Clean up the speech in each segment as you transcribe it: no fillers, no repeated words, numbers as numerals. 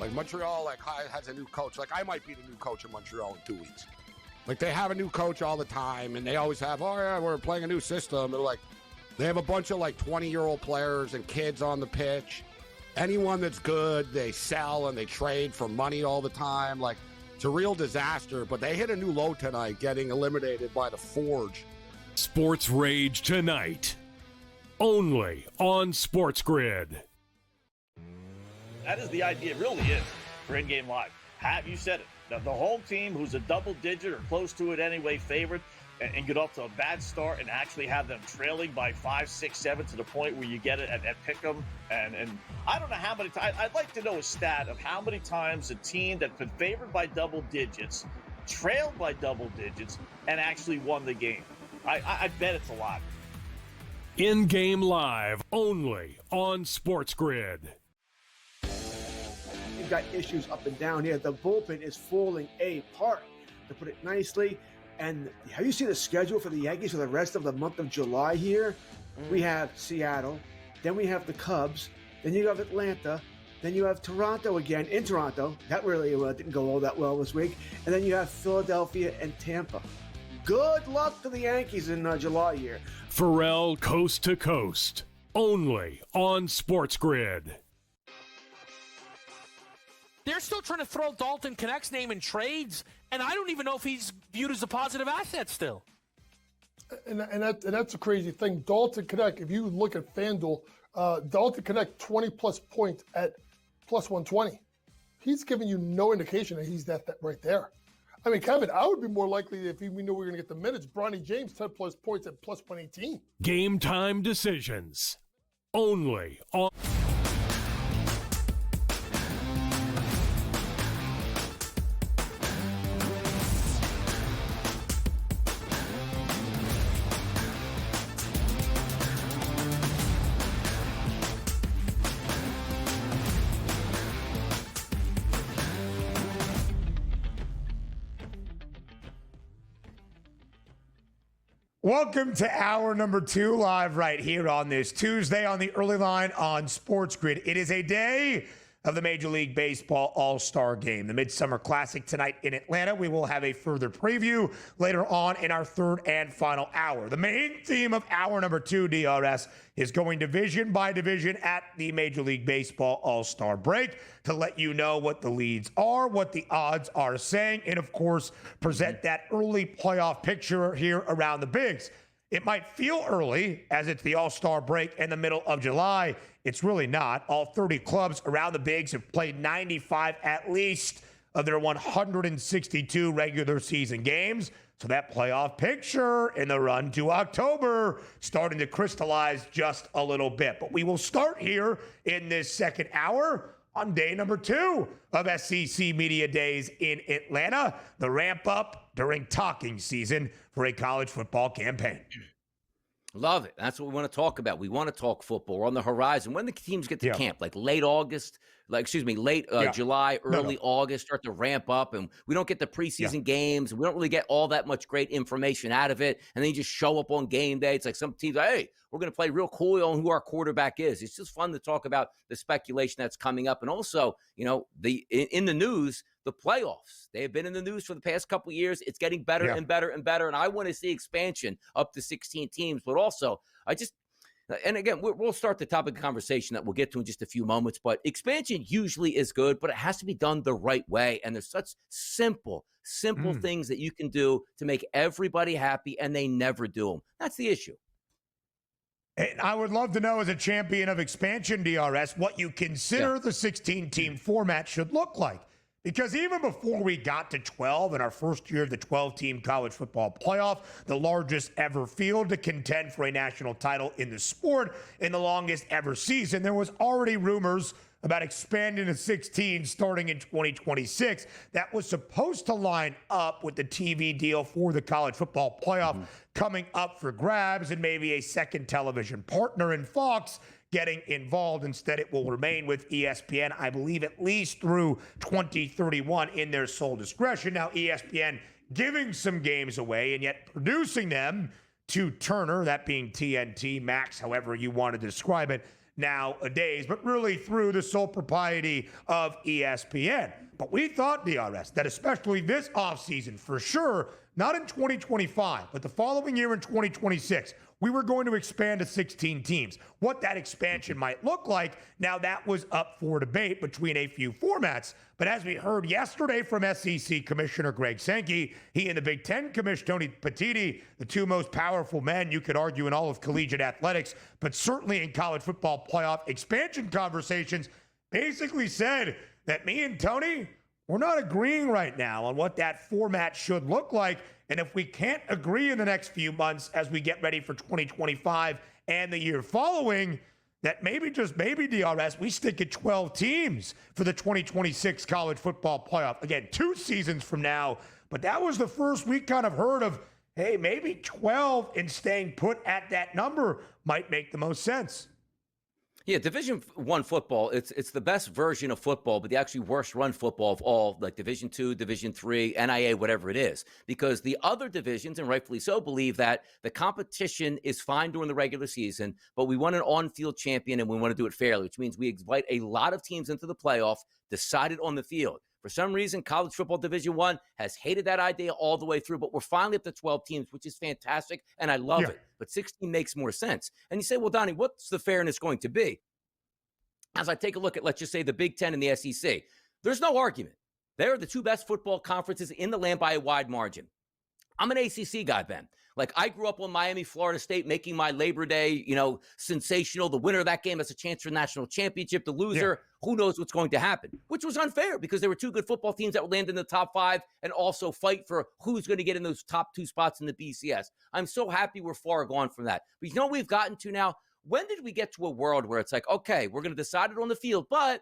Like Montreal, has a new coach. Like I might be the new coach of Montreal in 2 weeks. Like they have a new coach all the time, and they always have, oh yeah, we're playing a new system. They're like, they have a bunch of 20-year-old players and kids on the pitch. Anyone that's good, they sell and they trade for money all the time. Like it's a real disaster. But they hit a new low tonight, getting eliminated by the Forge. Sports Rage tonight, only on SportsGrid. That is the idea. It really is for in-game live. Have you said it? The home team, who's a double-digit or close to it anyway, favorite, and get off to a bad start and actually have them trailing by 5, 6, 7 to the point where you get it at pick'em. And I don't know how many times. I'd like to know a stat of how many times a team that's been favored by double digits, trailed by double digits, and actually won the game. I bet it's a lot. In-game live, only on SportsGrid. You've got issues up and down here. The bullpen is falling apart, to put it nicely. And have you seen the schedule for the Yankees for the rest of the month of July here? We have Seattle, then we have the Cubs, then you have Atlanta, then you have Toronto again in Toronto. That really didn't go all that well this week. And then you have Philadelphia and Tampa. Good luck to the Yankees in July here. Pharrell Coast to Coast, only on SportsGrid. They're still trying to throw Dalton Knecht's name in trades, and I don't even know if he's viewed as a positive asset still. And that's a crazy thing. Dalton Knecht, if you look at FanDuel, Dalton Knecht 20-plus points at plus 120. He's giving you no indication that he's that right there. I mean, Kevin, I would be more likely if we knew we were going to get the minutes. Bronny James, 10-plus points at plus 118. Game time decisions, only on... Welcome to hour number 2, live right here on this Tuesday on the early line on SportsGrid. It is a day of the Major League Baseball All-Star Game, the Midsummer Classic tonight in Atlanta. We will have a further preview later on in our third and final hour. The main theme of hour number 2, DRS, is going division by division at the Major League Baseball All-Star break to let you know what the leads are, what the odds are saying, and of course, present that early playoff picture here around the bigs. It might feel early as it's the All-Star break in the middle of July. It's really not. All 30 clubs around the bigs have played 95 at least of their 162 regular season games. So that playoff picture in the run to October starting to crystallize just a little bit. But we will start here in this second hour on day number 2 of SEC Media Days in Atlanta, the ramp up during talking season for a college football campaign. Love it. That's what we want to talk about. We want to talk football. We're on the horizon. When the teams get to camp, like late August, late July, early August, start to ramp up, and we don't get the preseason games. We don't really get all that much great information out of it, and then you just show up on game day. It's like some teams, hey, we're going to play real cool on who our quarterback is. It's just fun to talk about the speculation that's coming up, and also, in the news, the playoffs. They have been in the news for the past couple of years. It's getting better and better and better, and I want to see expansion up to 16 teams, but also, and again, we'll start the topic of conversation that we'll get to in just a few moments, but expansion usually is good, but it has to be done the right way. And there's such simple things that you can do to make everybody happy, and they never do them. That's the issue. And I would love to know, as a champion of expansion, DRS, what you consider the 16-team format should look like. Because even before we got to 12 in our first year of the 12-team college football playoff, the largest ever field to contend for a national title in the sport in the longest ever season, there was already rumors about expanding to 16 starting in 2026. That was supposed to line up with the TV deal for the college football playoff coming up for grabs, and maybe a second television partner in Fox getting involved. Instead, it will remain with ESPN, I believe, at least through 2031 in their sole discretion. Now, ESPN giving some games away and yet producing them to Turner, that being TNT, Max, however you want to describe it, nowadays, but really through the sole propriety of ESPN. But we thought, DRS, that especially this offseason, for sure, not in 2025, but the following year in 2026, we were going to expand to 16 teams. What that expansion might look like, now that was up for debate between a few formats. But as we heard yesterday from SEC Commissioner Greg Sankey, he and the Big Ten Commissioner Tony Petitti, the two most powerful men you could argue in all of collegiate athletics, but certainly in college football playoff expansion conversations, basically said that me and Tony, we're not agreeing right now on what that format should look like. And if we can't agree in the next few months as we get ready for 2025 and the year following, that maybe, just maybe, DRS, we stick at 12 teams for the 2026 college football playoff. Again, 2 seasons from now. But that was the first we kind of heard of, hey, maybe 12 and staying put at that number might make the most sense. Yeah, Division I football, it's the best version of football, but the actually worst run football of all, like Division II, Division III, NIA, whatever it is. Because the other divisions, and rightfully so, believe that the competition is fine during the regular season, but we want an on-field champion and we want to do it fairly, which means we invite a lot of teams into the playoff, decided on the field. For some reason, college football Division I has hated that idea all the way through, but we're finally up to 12 teams, which is fantastic, and I love it. But 16 makes more sense. And you say, well, Donnie, what's the fairness going to be? As I take a look at, let's just say, the Big Ten and the SEC, there's no argument. They're the 2 best football conferences in the land by a wide margin. I'm an ACC guy, Ben. Like, I grew up on Miami, Florida State, making my Labor Day, sensational. The winner of that game has a chance for a national championship. The loser, who knows what's going to happen, which was unfair because there were 2 good football teams that would land in the top 5 and also fight for who's going to get in those top 2 spots in the BCS. I'm so happy we're far gone from that. But you know what we've gotten to now? When did we get to a world where it's like, okay, we're going to decide it on the field, but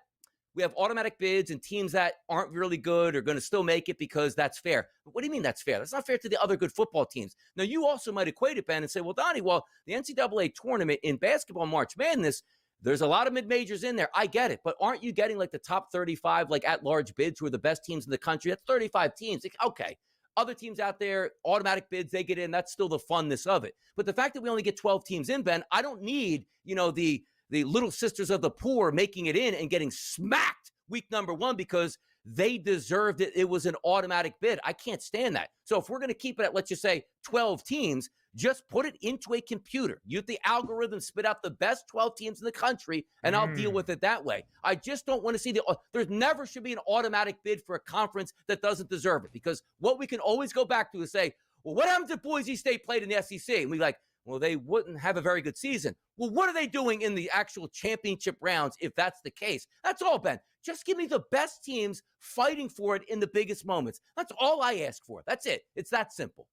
we have automatic bids and teams that aren't really good are going to still make it because that's fair. But what do you mean that's fair? That's not fair to the other good football teams. Now, you also might equate it, Ben, and say, well, Donnie, the NCAA tournament in basketball March Madness, there's a lot of mid-majors in there. I get it. But aren't you getting like the top 35, like at-large bids who are the best teams in the country? That's 35 teams. Like, okay. Other teams out there, automatic bids, they get in. That's still the funness of it. But the fact that we only get 12 teams in, Ben, I don't need, the little sisters of the poor making it in and getting smacked week number 1 because they deserved it. It was an automatic bid. I can't stand that. So if we're going to keep it at, let's just say, 12 teams, just put it into a computer. Use the algorithm, spit out the best 12 teams in the country, and I'll deal with it that way. I just don't want to see there never should be an automatic bid for a conference that doesn't deserve it, because what we can always go back to is say, well, what happens if Boise State played in the SEC? And we're like, well, they wouldn't have a very good season. Well, what are they doing in the actual championship rounds if that's the case? That's all, Ben. Just give me the best teams fighting for it in the biggest moments. That's all I ask for. That's it. It's that simple.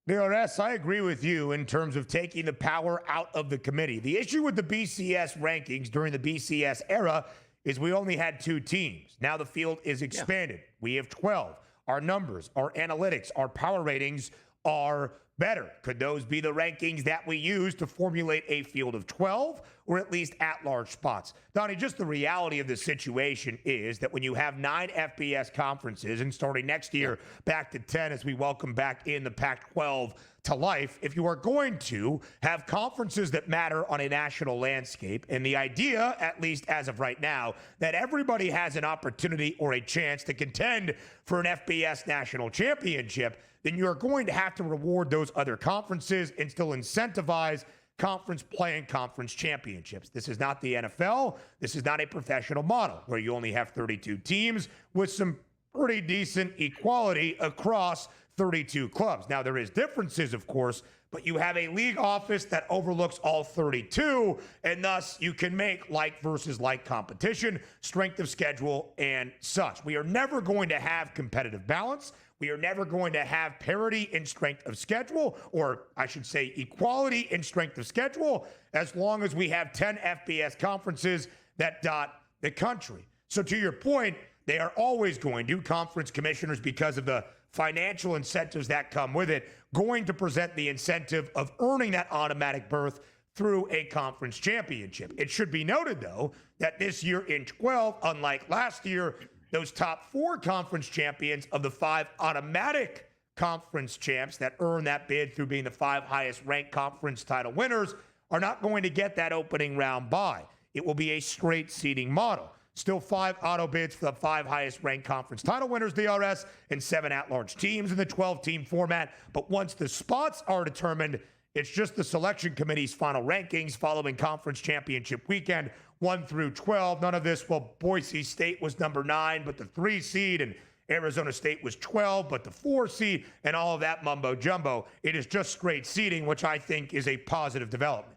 DRS, I agree with you in terms of taking the power out of the committee. The issue with the BCS rankings during the BCS era is we only had 2 teams. Now the field is expanded. We have 12. Our numbers, our analytics, our power ratings are better. Could those be the rankings that we use to formulate a field of 12 or at least at-large spots? Donnie, just the reality of the situation is that when you have 9 FBS conferences and starting next year back to 10 as we welcome back in the Pac-12 to life, if you are going to have conferences that matter on a national landscape, and the idea, at least as of right now, that everybody has an opportunity or a chance to contend for an FBS national championship, then you're going to have to reward those other conferences and still incentivize conference play and conference championships. This is not the NFL. This is not a professional model where you only have 32 teams with some pretty decent equality across 32 clubs. Now, there is differences, of course, but you have a league office that overlooks all 32, and thus you can make like versus like competition, strength of schedule, and such. We are never going to have competitive balance. We are never going to have parity in strength of schedule, or I should say equality in strength of schedule, as long as we have 10 FBS conferences that dot the country. So to your point, they are always going to, conference commissioners, because of the financial incentives that come with it, going to present the incentive of earning that automatic berth through a conference championship. It should be noted, though, that this year in 12, unlike last year, those top 4 conference champions of the 5 automatic conference champs that earn that bid through being the 5 highest ranked conference title winners are not going to get that opening round bye. It will be a straight seeding model. Still 5 auto bids for the 5 highest ranked conference title winners, DRS, and 7 at-large teams in the 12-team format. But once the spots are determined, it's just the selection committee's final rankings following conference championship weekend, 1 through 12. None of this, well, Boise State was number 9, but the 3 seed, and Arizona State was 12, but the 4 seed, and all of that mumbo jumbo. It is just straight seeding, which I think is a positive development.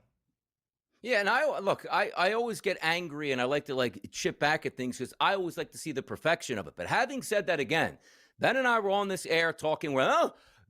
Yeah, and I always get angry, and I like to chip back at things because I always like to see the perfection of it. But having said that, again, Ben and I were on this air talking,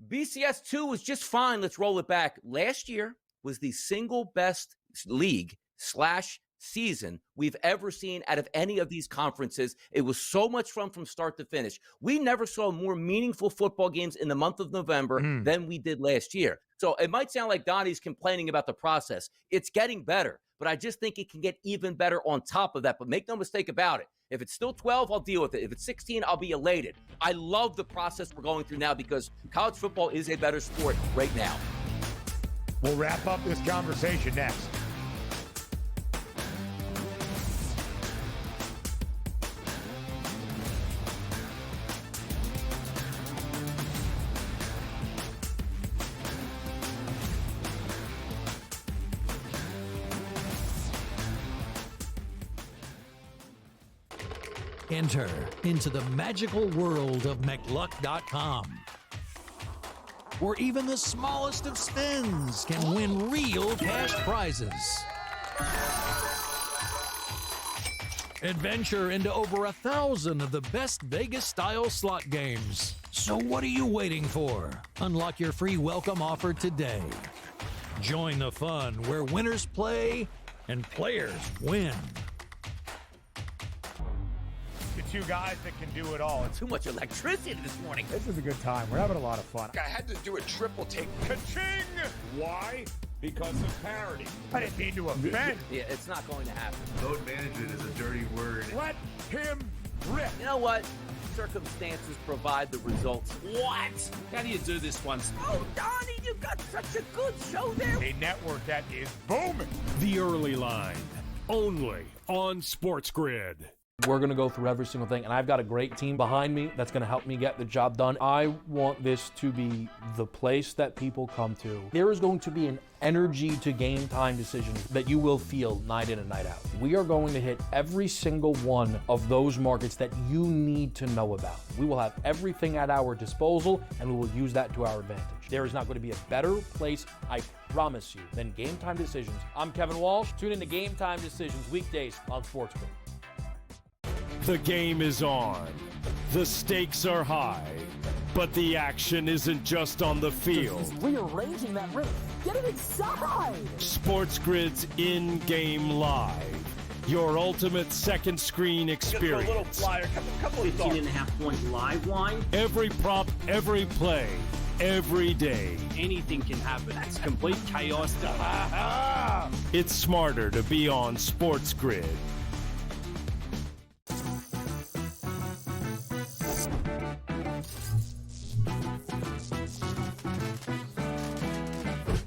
BCS 2 was just fine. Let's roll it back. Last year was the single best league/season we've ever seen out of any of these conferences. It was so much fun from start to finish. We never saw more meaningful football games in the month of November than we did last year. So it might sound like Donnie's complaining about the process. It's getting better, but I just think it can get even better on top of that. But make no mistake about it. If it's still 12, I'll deal with it. If it's 16, I'll be elated. I love the process we're going through now because college football is a better sport right now. We'll wrap up this conversation next. Enter into the magical world of McLuck.com, where even the smallest of spins can win real cash prizes. Adventure into over 1,000 of the best Vegas-style slot games. So what are you waiting for? Unlock your free welcome offer today. Join the fun where winners play and players win. Two guys that can do it all. Too much electricity this morning. This is a good time. We're having a lot of fun. I had to do a triple take. Ka-ching! Why? Because of parity. I didn't mean to offend. Yeah, it's not going to happen. Load management is a dirty word. Let him rip. You know what? Circumstances provide the results. What? How do you do this one? Oh, Donnie, you got such a good show there. A network that is booming. The Early Line, only on SportsGrid. We're going to go through every single thing, and I've got a great team behind me that's going to help me get the job done. I want this to be the place that people come to. There is going to be an energy to game time decisions that you will feel night in and night out. We are going to hit every single one of those markets that you need to know about. We will have everything at our disposal, and we will use that to our advantage. There is not going to be a better place, I promise you, than Game Time Decisions. I'm Kevin Walsh. Tune in to Game Time Decisions weekdays on SportsGrid. The game is on. The stakes are high. But the action isn't just on the field. He's rearranging that rim. Get it inside! SportsGrid's In-Game Live. Your ultimate second screen experience. A little flyer, couple of 18.5-point live line. Every prop, every play, every day. Anything can happen. That's complete chaos. It's smarter to be on SportsGrid.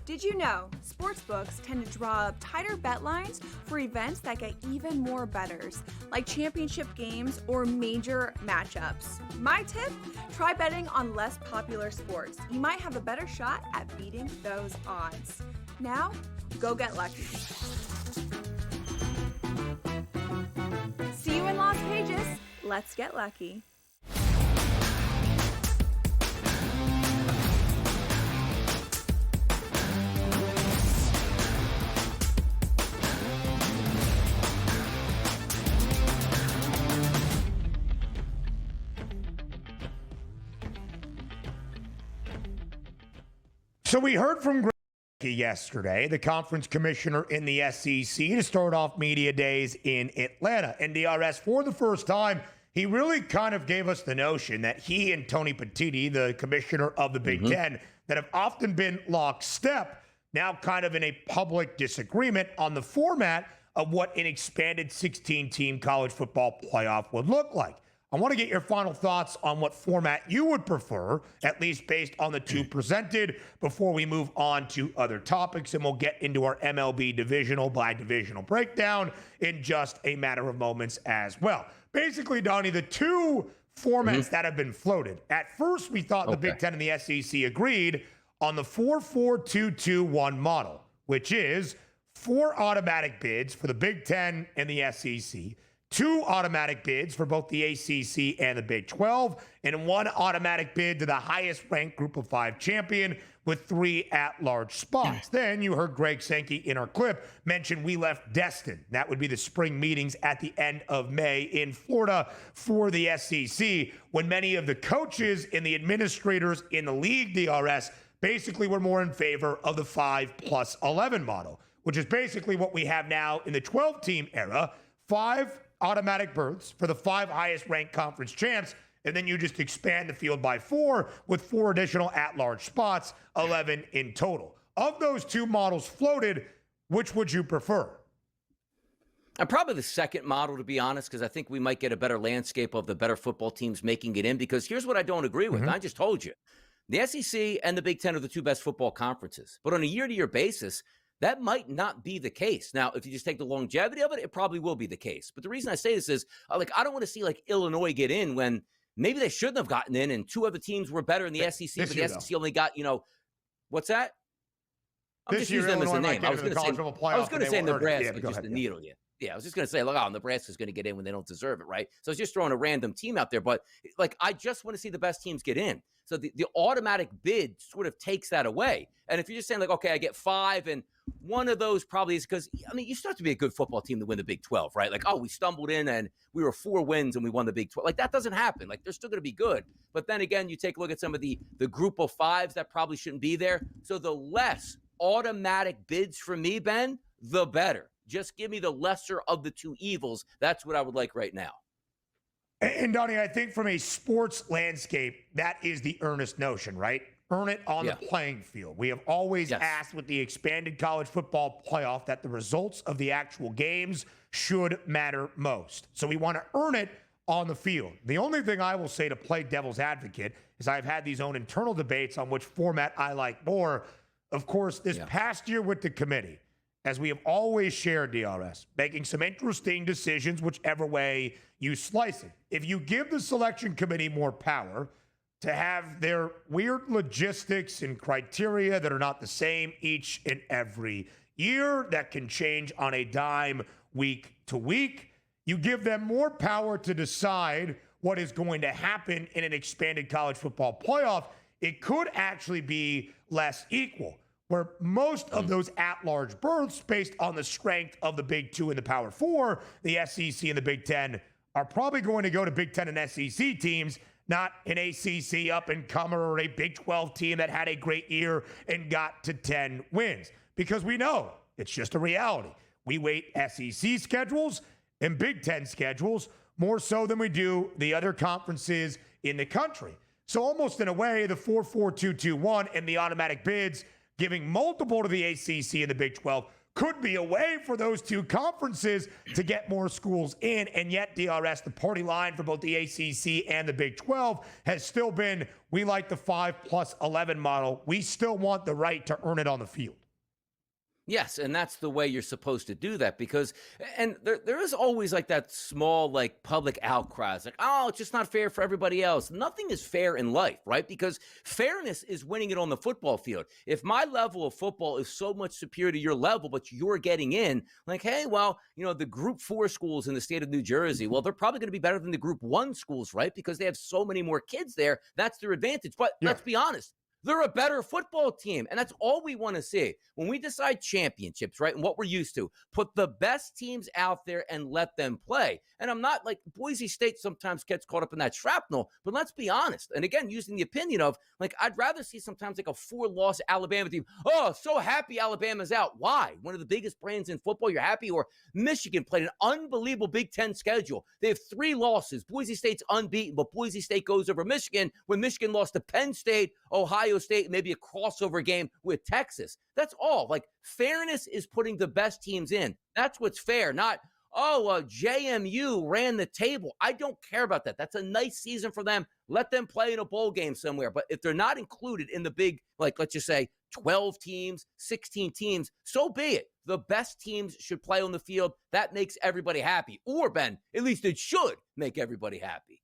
Did you know sportsbooks tend to draw up tighter bet lines for events that get even more bettors, like championship games or major matchups? My tip, try betting on less popular sports. You might have a better shot at beating those odds. Now, go get lucky. See you in Las Pages. Let's get lucky. So we heard from Greg yesterday, the conference commissioner in the SEC, to start off media days in Atlanta. And DRS, for the first time, he really kind of gave us the notion that he and Tony Petitti, the commissioner of the Big Ten, that have often been lockstep, now kind of in a public disagreement on the format of what an expanded 16-team college football playoff would look like. I want to get your final thoughts on what format you would prefer, at least based on the two presented, before we move on to other topics. And we'll get into our MLB divisional by divisional breakdown in just a matter of moments as well. Basically, Donnie, the two formats that have been floated. At first, we thought the Big Ten and the SEC agreed on the 4-4-2-2-1 model, which is 4 automatic bids for the Big Ten and the SEC, 2 automatic bids for both the ACC and the Big 12, and 1 automatic bid to the highest ranked Group of 5 champion with 3 at-large spots. Then you heard Greg Sankey in our clip mention we left destined. That would be the spring meetings at the end of May in Florida for the SEC, when many of the coaches and the administrators in the league, DRS, basically were more in favor of the 5+11 model, which is basically what we have now in the 12-team era. 5 automatic berths for the 5 highest ranked conference champs, and then you just expand the field by 4 with 4 additional at-large spots, 11 in total. Of those 2 models floated, which would you prefer? Probably the second model, to be honest, because I think we might get a better landscape of the better football teams making it in, because here's what I don't agree with. I just told you. The SEC and the Big Ten are the 2 best football conferences, but on a year-to-year basis, that might not be the case. Now, if you just take the longevity of it, it probably will be the case. But the reason I say this is, I don't want to see Illinois get in when maybe they shouldn't have gotten in, and 2 other teams were better in the SEC, but the SEC only got, what's that? I'm just using them as a name. I was going to say Nebraska, just to needle you. Yeah, I was just going to say, Nebraska's going to get in when they don't deserve it, right? So I was just throwing a random team out there. But, I just want to see the best teams get in. So the automatic bid sort of takes that away. And if you're just saying, okay, I get 5, and one of those probably is because, you still have to be a good football team to win the Big 12, right? We stumbled in and we were 4 wins and we won the Big 12. That doesn't happen. They're still going to be good. But then again, you take a look at some of the group of 5s that probably shouldn't be there. So the less automatic bids for me, Ben, the better. Just give me the lesser of the 2 evils. That's what I would like right now. And Donnie, I think from a sports landscape, that is the earnest notion, right? Earn it on the playing field. We have always asked with the expanded college football playoff that the results of the actual games should matter most. So we want to earn it on the field. The only thing I will say to play devil's advocate is I've had these own internal debates on which format I like more. Of course, this past year with the committee, as we have always shared, DRS, making some interesting decisions whichever way you slice it. If you give the selection committee more power to have their weird logistics and criteria that are not the same each and every year, that can change on a dime week to week, you give them more power to decide what is going to happen in an expanded college football playoff, it could actually be less equal, where most of those at-large berths, based on the strength of the Big 2 and the Power 4, the SEC and the Big 10, are probably going to go to Big 10 and SEC teams, not an ACC up-and-comer or a Big 12 team that had a great year and got to 10 wins. Because we know it's just a reality. We weight SEC schedules and Big 10 schedules more so than we do the other conferences in the country. So almost in a way, the 4-4-2-2-1 and the automatic bids giving multiple to the ACC and the Big 12 could be a way for those 2 conferences to get more schools in. And yet, DRS, the party line for both the ACC and the Big 12 has still been, we like the 5+11 model. We still want the right to earn it on the field. Yes, and that's the way you're supposed to do that, because, and there is always that small, public outcries, it's just not fair for everybody else. Nothing is fair in life, right? Because fairness is winning it on the football field. If my level of football is so much superior to your level, but you're getting in, hey, well, the Group 4 schools in the state of New Jersey, well, they're probably going to be better than the Group 1 schools, right? Because they have so many more kids there. That's their advantage. But let's be honest. They're a better football team, and that's all we want to see. When we decide championships, right, and what we're used to, put the best teams out there and let them play. And I'm not Boise State sometimes gets caught up in that shrapnel, but let's be honest. And again, using the opinion of, I'd rather see sometimes a 4-loss Alabama team. Oh, so happy Alabama's out. Why? One of the biggest brands in football, you're happy? Or Michigan played an unbelievable Big Ten schedule. They have 3 losses. Boise State's unbeaten, but Boise State goes over Michigan when Michigan lost to Penn State, Ohio State, maybe a crossover game with Texas. That's all. Fairness is putting the best teams in. That's what's fair, not, JMU ran the table. I don't care about that. That's a nice season for them. Let them play in a bowl game somewhere. But if they're not included in the big, like, let's just say 12 teams, 16 teams, so be it. The best teams should play on the field. That makes everybody happy. Or, Ben, at least it should make everybody happy.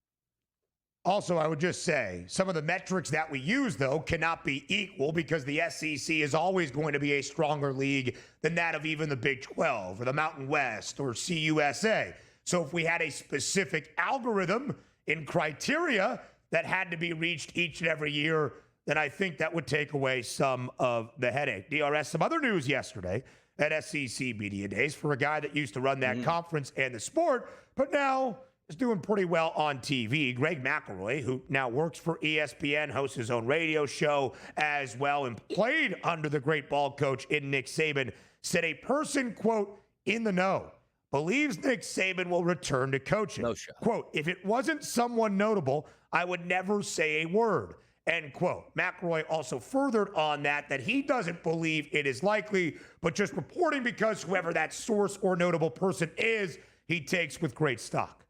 Also, I would just say some of the metrics that we use, though, cannot be equal because the SEC is always going to be a stronger league than that of even the Big 12 or the Mountain West or CUSA. So if we had a specific algorithm in criteria that had to be reached each and every year, then I think that would take away some of the headache. DRS, some other news yesterday at SEC Media Days for a guy that used to run that conference and the sport, but now is doing pretty well on TV. Greg McElroy, who now works for ESPN, hosts his own radio show as well, and played under the great ball coach in Nick Saban, said a person, quote, in the know, believes Nick Saban will return to coaching. No shot. Quote, if it wasn't someone notable, I would never say a word. End quote. McElroy also furthered on that he doesn't believe it is likely, but just reporting because whoever that source or notable person is, he takes with great stock.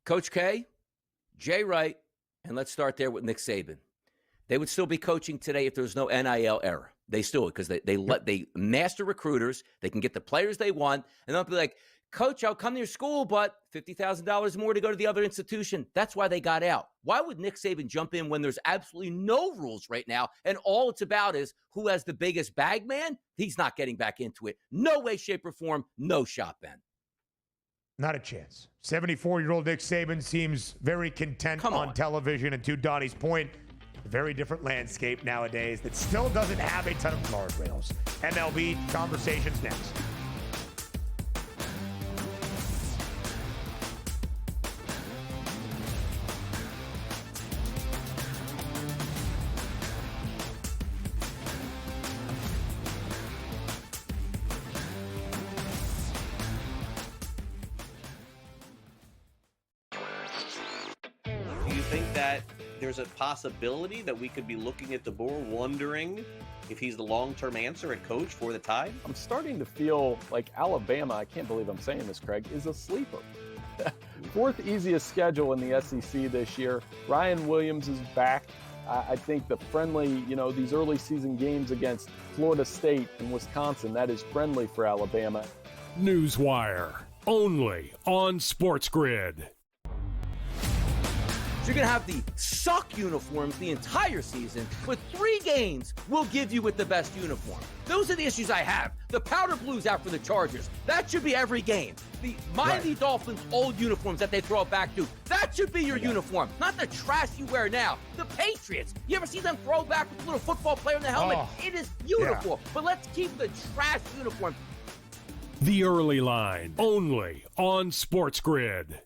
Coach K, Jay Wright, and let's start there with Nick Saban. They would still be coaching today if there was no NIL era. They still would because they master recruiters. They can get the players they want, and they'll be like, Coach, I'll come to your school, but $50,000 more to go to the other institution. That's why they got out. Why would Nick Saban jump in when there's absolutely no rules right now, and all it's about is who has the biggest bag, man? He's not getting back into it. No way, shape, or form. No shot, Ben. Not a chance. 74-year-old Nick Saban seems very content on television, and to Donnie's point, a very different landscape nowadays that still doesn't have a ton of guardrails. MLB conversations next. There's a possibility that we could be looking at DeBoer wondering if he's the long-term answer at coach for the Tide? I'm starting to feel like Alabama, I can't believe I'm saying this, Craig, is a sleeper. Fourth easiest schedule in the SEC this year. Ryan Williams is back. I think the friendly, these early season games against Florida State and Wisconsin, that is friendly for Alabama. Newswire, only on SportsGrid. So you're going to have the suck uniforms the entire season, but 3 games will give you with the best uniform. Those are the issues I have. The powder blues out for the Chargers. That should be every game. The Miami Dolphins old uniforms that they throw it back to. That should be your uniform, not the trash you wear now. The Patriots. You ever see them throw back with a little football player in the helmet? It is beautiful. Yeah. But let's keep the trash uniform. The Early Line, only on SportsGrid.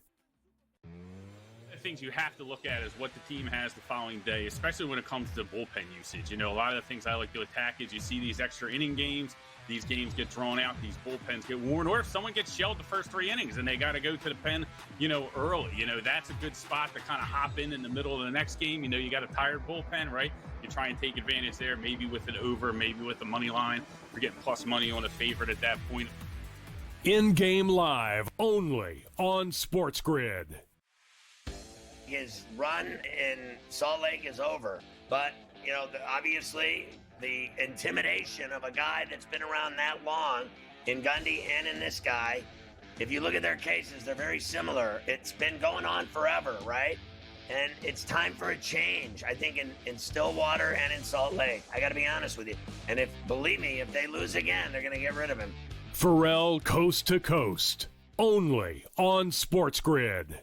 Things you have to look at is what the team has the following day, especially when it comes to bullpen usage. A lot of the things I like to attack is you see these extra inning games, these games get drawn out, these bullpens get worn, or if someone gets shelled the first 3 innings and they got to go to the pen, early, that's a good spot to kind of hop in the middle of the next game. You got a tired bullpen, right? You try and take advantage there, maybe with an over, maybe with the money line. You're getting plus money on a favorite at that point. In-game live, only on SportsGrid. His run in Salt Lake is over, but obviously the intimidation of a guy that's been around that long in Gundy and in this guy, if you look at their cases, they're very similar. It's been going on forever, right? And it's time for a change, I think, in Stillwater and in Salt Lake. I got to be honest with you. And believe me, if they lose again, they're going to get rid of him. Pharrell Coast to Coast, only on SportsGrid.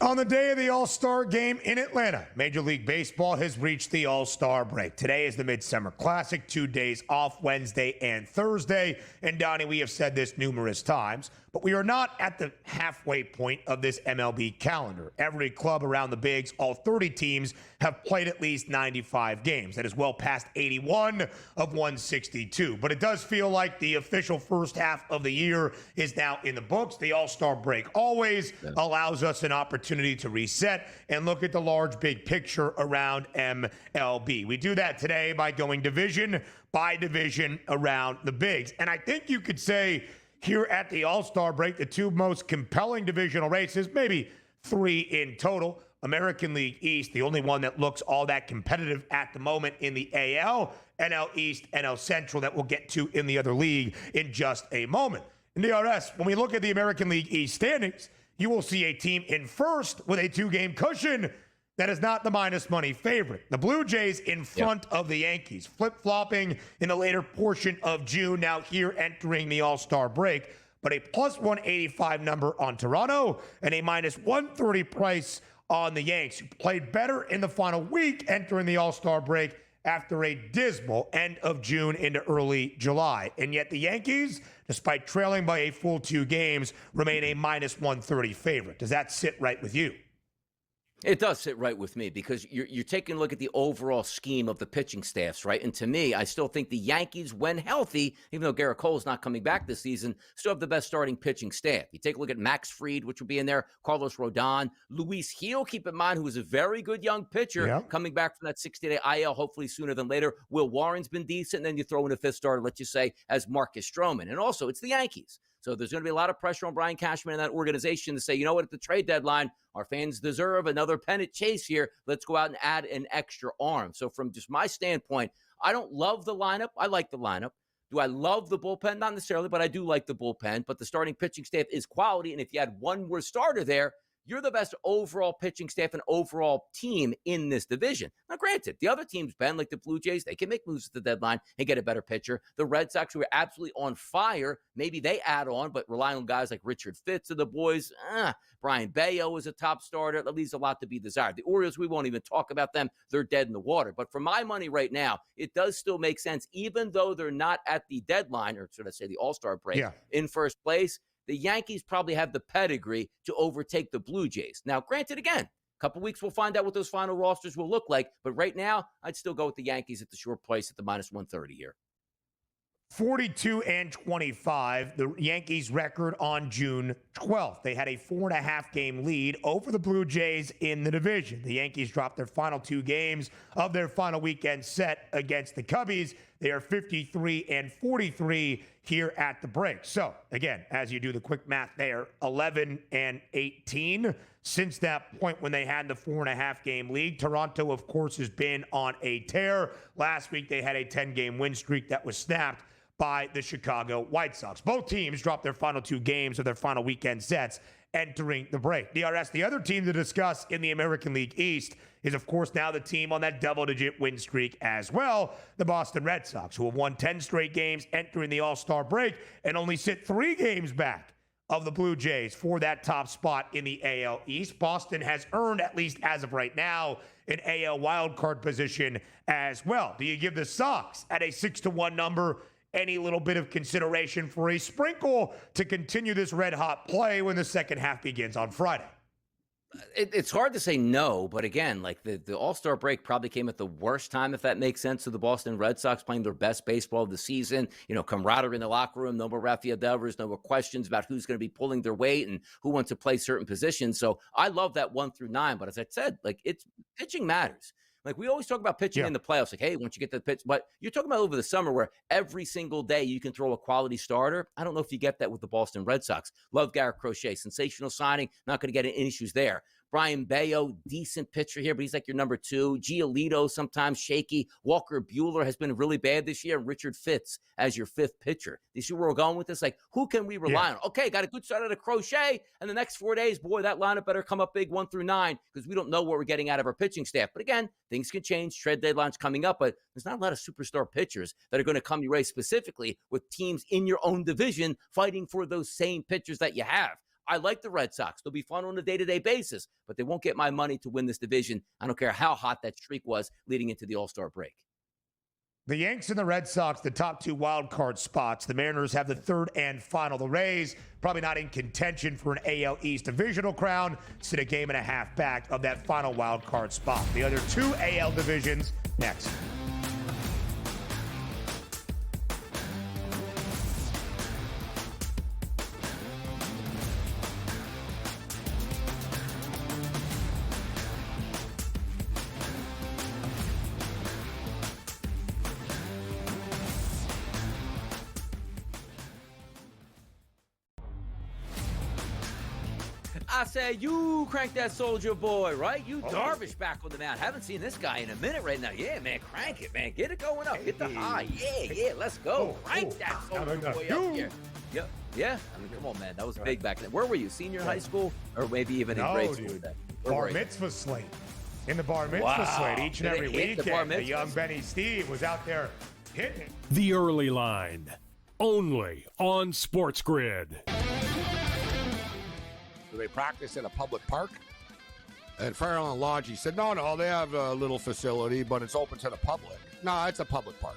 On the day of the All-Star game in Atlanta, Major League Baseball has reached the All-Star break. Today is the Midsummer Classic, 2 days off, Wednesday and Thursday. And Donnie, we have said this numerous times, but we are not at the halfway point of this MLB calendar. Every club around the bigs, all 30 teams, have played at least 95 games. That is well past 81 of 162. But it does feel like the official first half of the year is now in the books. The All-Star break always allows us an opportunity to reset and look at the large, big picture around MLB. We do that today by going division by division around the bigs. And I think you could say here at the All-Star break, the two most compelling divisional races, maybe three in total. American League East, the only one that looks all that competitive at the moment in the AL, NL East, NL Central that we'll get to in the other league in just a moment. In DRS, when we look at the American League East standings, you will see a team in first with a 2-game cushion that is not the minus money favorite. The Blue Jays in front of the Yankees, flip-flopping in the later portion of June, now here entering the All-Star break, but a plus 185 number on Toronto and a minus 130 price on the Yanks, who played better in the final week entering the All-Star break after a dismal end of June into early July. And yet the Yankees, despite trailing by a full 2 games, remain a minus 130 favorite. Does that sit right with you? It does sit right with me because you're taking a look at the overall scheme of the pitching staffs, right? And to me, I still think the Yankees, when healthy, even though Garrett Cole's not coming back this season, still have the best starting pitching staff. You take a look at Max Fried, which will be in there, Carlos Rodon, Luis Gil, keep in mind, who is a very good young pitcher, coming back from that 60-day IL, hopefully sooner than later. Will Warren's been decent, and then you throw in a fifth starter, let's just say, as Marcus Stroman. And also, it's the Yankees. So there's going to be a lot of pressure on Brian Cashman and that organization to say, you know what, at the trade deadline, our fans deserve another pennant chase here. Let's go out and add an extra arm. So from just my standpoint, I don't love the lineup. I like the lineup. Do I love the bullpen? Not necessarily, but I do like the bullpen. But the starting pitching staff is quality. And if you had one more starter there, you're the best overall pitching staff and overall team in this division. Now, granted, the other teams, Ben, like the Blue Jays, they can make moves at the deadline and get a better pitcher. The Red Sox, who are absolutely on fire, maybe they add on, but rely on guys like Richard Fitz and the boys. Brian Bayo is a top starter. That leaves a lot to be desired. The Orioles, we won't even talk about them. They're dead in the water. But for my money right now, it does still make sense, even though they're not at the deadline, or should I say the All-Star break, in first place. The Yankees probably have the pedigree to overtake the Blue Jays. Now, granted, again, a couple weeks we'll find out what those final rosters will look like. But right now, I'd still go with the Yankees at the short place at the minus 130 here. 42-25, the Yankees record on June 12th. They had a 4.5-game lead over the Blue Jays in the division. The Yankees dropped their final 2 games of their final weekend set against the Cubbies. They are 53-43 here at the break. So, again, as you do the quick math there, 11-18 since that point when they had the 4.5-game lead. Toronto, of course, has been on a tear. Last week, they had a 10-game win streak that was snapped by the Chicago White Sox. Both teams dropped their final 2 games of their final weekend sets entering the break. DRS, the other team to discuss in the American League East is, of course, now the team on that double-digit win streak as well, the Boston Red Sox, who have won 10 straight games entering the All-Star break and only sit 3 games back of the Blue Jays for that top spot in the AL East. Boston has earned, at least as of right now, an AL wildcard position as well. Do you give the Sox at a 6-1 number any little bit of consideration for a sprinkle to continue this red-hot play when the second half begins on Friday? It's hard to say no, but again, like the All-Star break probably came at the worst time, if that makes sense, to the Boston Red Sox playing their best baseball of the season. You know, camaraderie in the locker room, no more Rafael Devers, no more questions about who's going to be pulling their weight and who wants to play certain positions. So I love that 1 through 9, but as I said, like it's pitching matters. Like we always talk about pitching in the playoffs, like, hey, once you get to the pitch, but you're talking about over the summer where every single day you can throw a quality starter. I don't know if you get that with the Boston Red Sox. Love Garrett Crochet, sensational signing, not going to get any issues there. Brian Bayo, decent pitcher here, but he's like your number 2. Giolito, sometimes shaky. Walker Buehler has been really bad this year. Richard Fitz as your 5th pitcher. You see where we're going with this? Like, who can we rely on? Okay, got a good start out of Crochet, and the next 4 days, boy, that lineup better come up big 1 through 9 because we don't know what we're getting out of our pitching staff. But again, things can change. Trade deadline's coming up, but there's not a lot of superstar pitchers that are going to come your way specifically with teams in your own division fighting for those same pitchers that you have. I like the Red Sox. They'll be fun on a day-to-day basis, but they won't get my money to win this division. I don't care how hot that streak was leading into the All-Star break. The Yanks and the Red Sox, the top 2 wild card spots. The Mariners have the 3rd and final. The Rays, probably not in contention for an AL East divisional crown, sit a game and a half back of that final wild card spot. The other 2 AL divisions next. I say, you crank that Soldier Boy, right? You Darvish back on the mound. Haven't seen this guy in a minute right now. Yeah, man, crank it, man. Get it going up. Hit the high. Yeah, let's go. Crank that Soldier Boy up here. Yep. Yeah, I mean, come on, man. That was big back then. Where were you? Senior high school? Or maybe even in grade school? Bar mitzvah slate. In the bar mitzvah slate each and every weekend. The young Benny Steve was out there hitting it. The Early Line, only on SportsGrid. Do they practice in a public park? And Farrell and Lodge said, no, they have a little facility, but it's open to the public. No, it's a public park.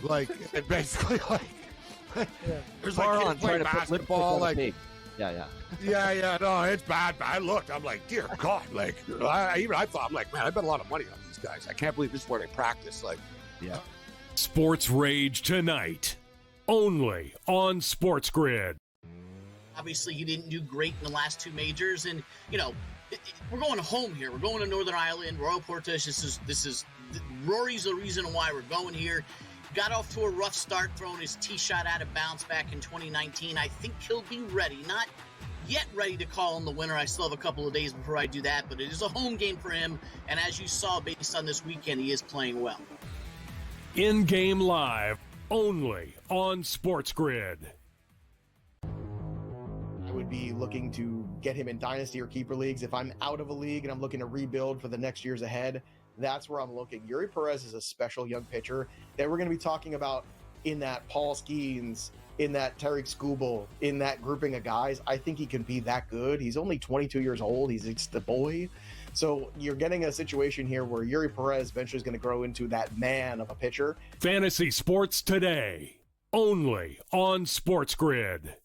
Like, it basically, like, there's like kids playing basketball, like, yeah, no, it's bad. I looked, I'm like, dear God, like, I thought, I'm like, man, I bet a lot of money on these guys. I can't believe this is where they practice, like, yeah. Sports Rage tonight, only on SportsGrid. Obviously, he didn't do great in the last 2 majors, and we're going home here. We're going to Northern Ireland, Royal Portage. This is Rory's the reason why we're going here. Got off to a rough start, throwing his tee shot out of bounds back in 2019. I think he'll be ready. Not yet ready to call him the winner. I still have a couple of days before I do that, but it is a home game for him. And as you saw, based on this weekend, he is playing well. In-game live, only on SportsGrid. I would be looking to get him in dynasty or keeper leagues. If I'm out of a league and I'm looking to rebuild for the next years ahead, that's where I'm looking. Yuri Perez is a special young pitcher that we're going to be talking about in that Paul Skeens, in that Tariq Skubal, in that grouping of guys. I think he can be that good. He's only 22 years old. He's the boy. So you're getting a situation here where Yuri Perez eventually is going to grow into that man of a pitcher. Fantasy Sports Today, only on SportsGrid.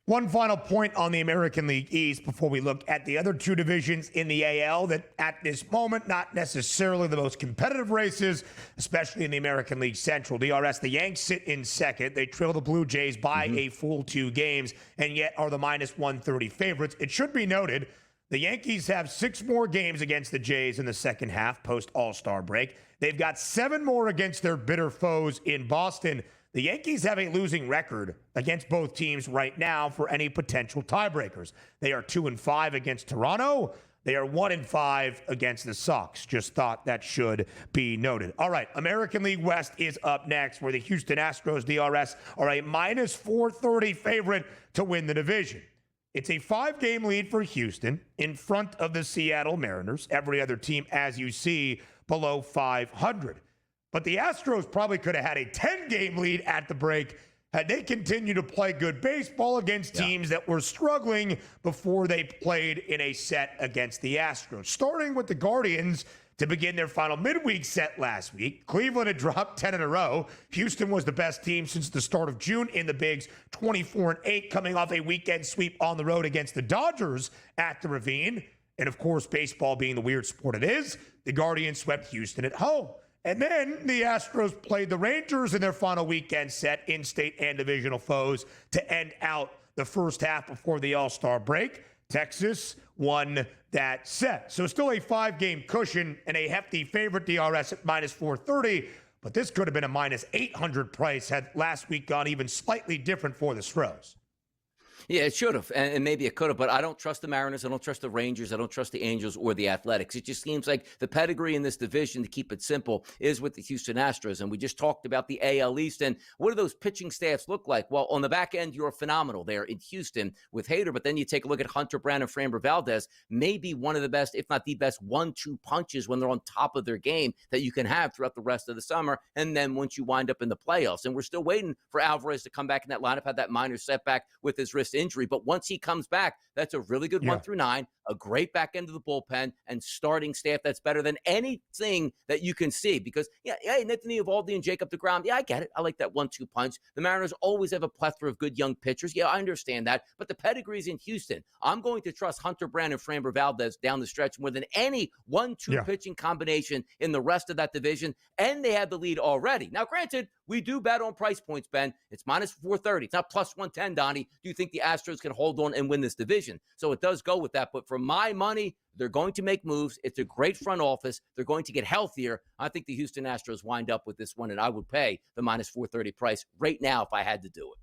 One final point on the American League East before we look at the other 2 divisions in the AL that at this moment, not necessarily the most competitive races, especially in the American League Central. DRS, the Yanks sit in second. They trail the Blue Jays by a full 2 games and yet are the minus 130 favorites. It should be noted, the Yankees have 6 more games against the Jays in the second half post All-Star break. They've got 7 more against their bitter foes in Boston. The Yankees have a losing record against both teams right now for any potential tiebreakers. They are 2-5 against Toronto. They are 1-5 against the Sox. Just thought that should be noted. All right, American League West is up next, where the Houston Astros, DRS, are a minus 430 favorite to win the division. It's a 5-game lead for Houston in front of the Seattle Mariners. Every other team, as you see, below 500. But the Astros probably could have had a 10-game lead at the break had they continued to play good baseball against teams that were struggling before they played in a set against the Astros. Starting with the Guardians to begin their final midweek set last week. Cleveland had dropped 10 in a row. Houston was the best team since the start of June in the Bigs, 24-8, coming off a weekend sweep on the road against the Dodgers at the Ravine. And of course, baseball being the weird sport it is, the Guardians swept Houston at home. And then the Astros played the Rangers in their final weekend set, in-state and divisional foes, to end out the first half before the All-Star break. Texas won that set. So still a 5-game cushion and a hefty favorite, DRS at minus 430. But this could have been a minus 800 price had last week gone even slightly different for the Stros. Yeah, it should have, and maybe it could have, but I don't trust the Mariners. I don't trust the Rangers. I don't trust the Angels or the Athletics. It just seems like the pedigree in this division, to keep it simple, is with the Houston Astros. And we just talked about the AL East, and what do those pitching staffs look like? Well, on the back end, you're phenomenal there in Houston with Hader, but then you take a look at Hunter Brown and Framber Valdez, maybe one of the best, if not the best, 1-2 punches when they're on top of their game that you can have throughout the rest of the summer, and then once you wind up in the playoffs. And we're still waiting for Alvarez to come back in that lineup, had that minor setback with his wrist injury, but once he comes back, that's a really good 1 through 9, a great back end of the bullpen, and starting staff that's better than anything that you can see. Because Anthony Eovaldi and Jacob deGrom, I get it. I like that 1-2 punch. The Mariners always have a plethora of good young pitchers. I understand that, but the pedigree's in Houston. I'm going to trust Hunter Brown and Framber Valdez down the stretch more than any 1-2 pitching combination in the rest of that division, and they have the lead already. Now, granted, we do bet on price points, Ben. It's minus 430. It's not plus 110, Donnie. Do you think the Astros can hold on and win this division? So it does go with that. But for my money, they're going to make moves. It's a great front office. They're going to get healthier. I think the Houston Astros wind up with this one, and I would pay the minus 430 price right now if I had to do it.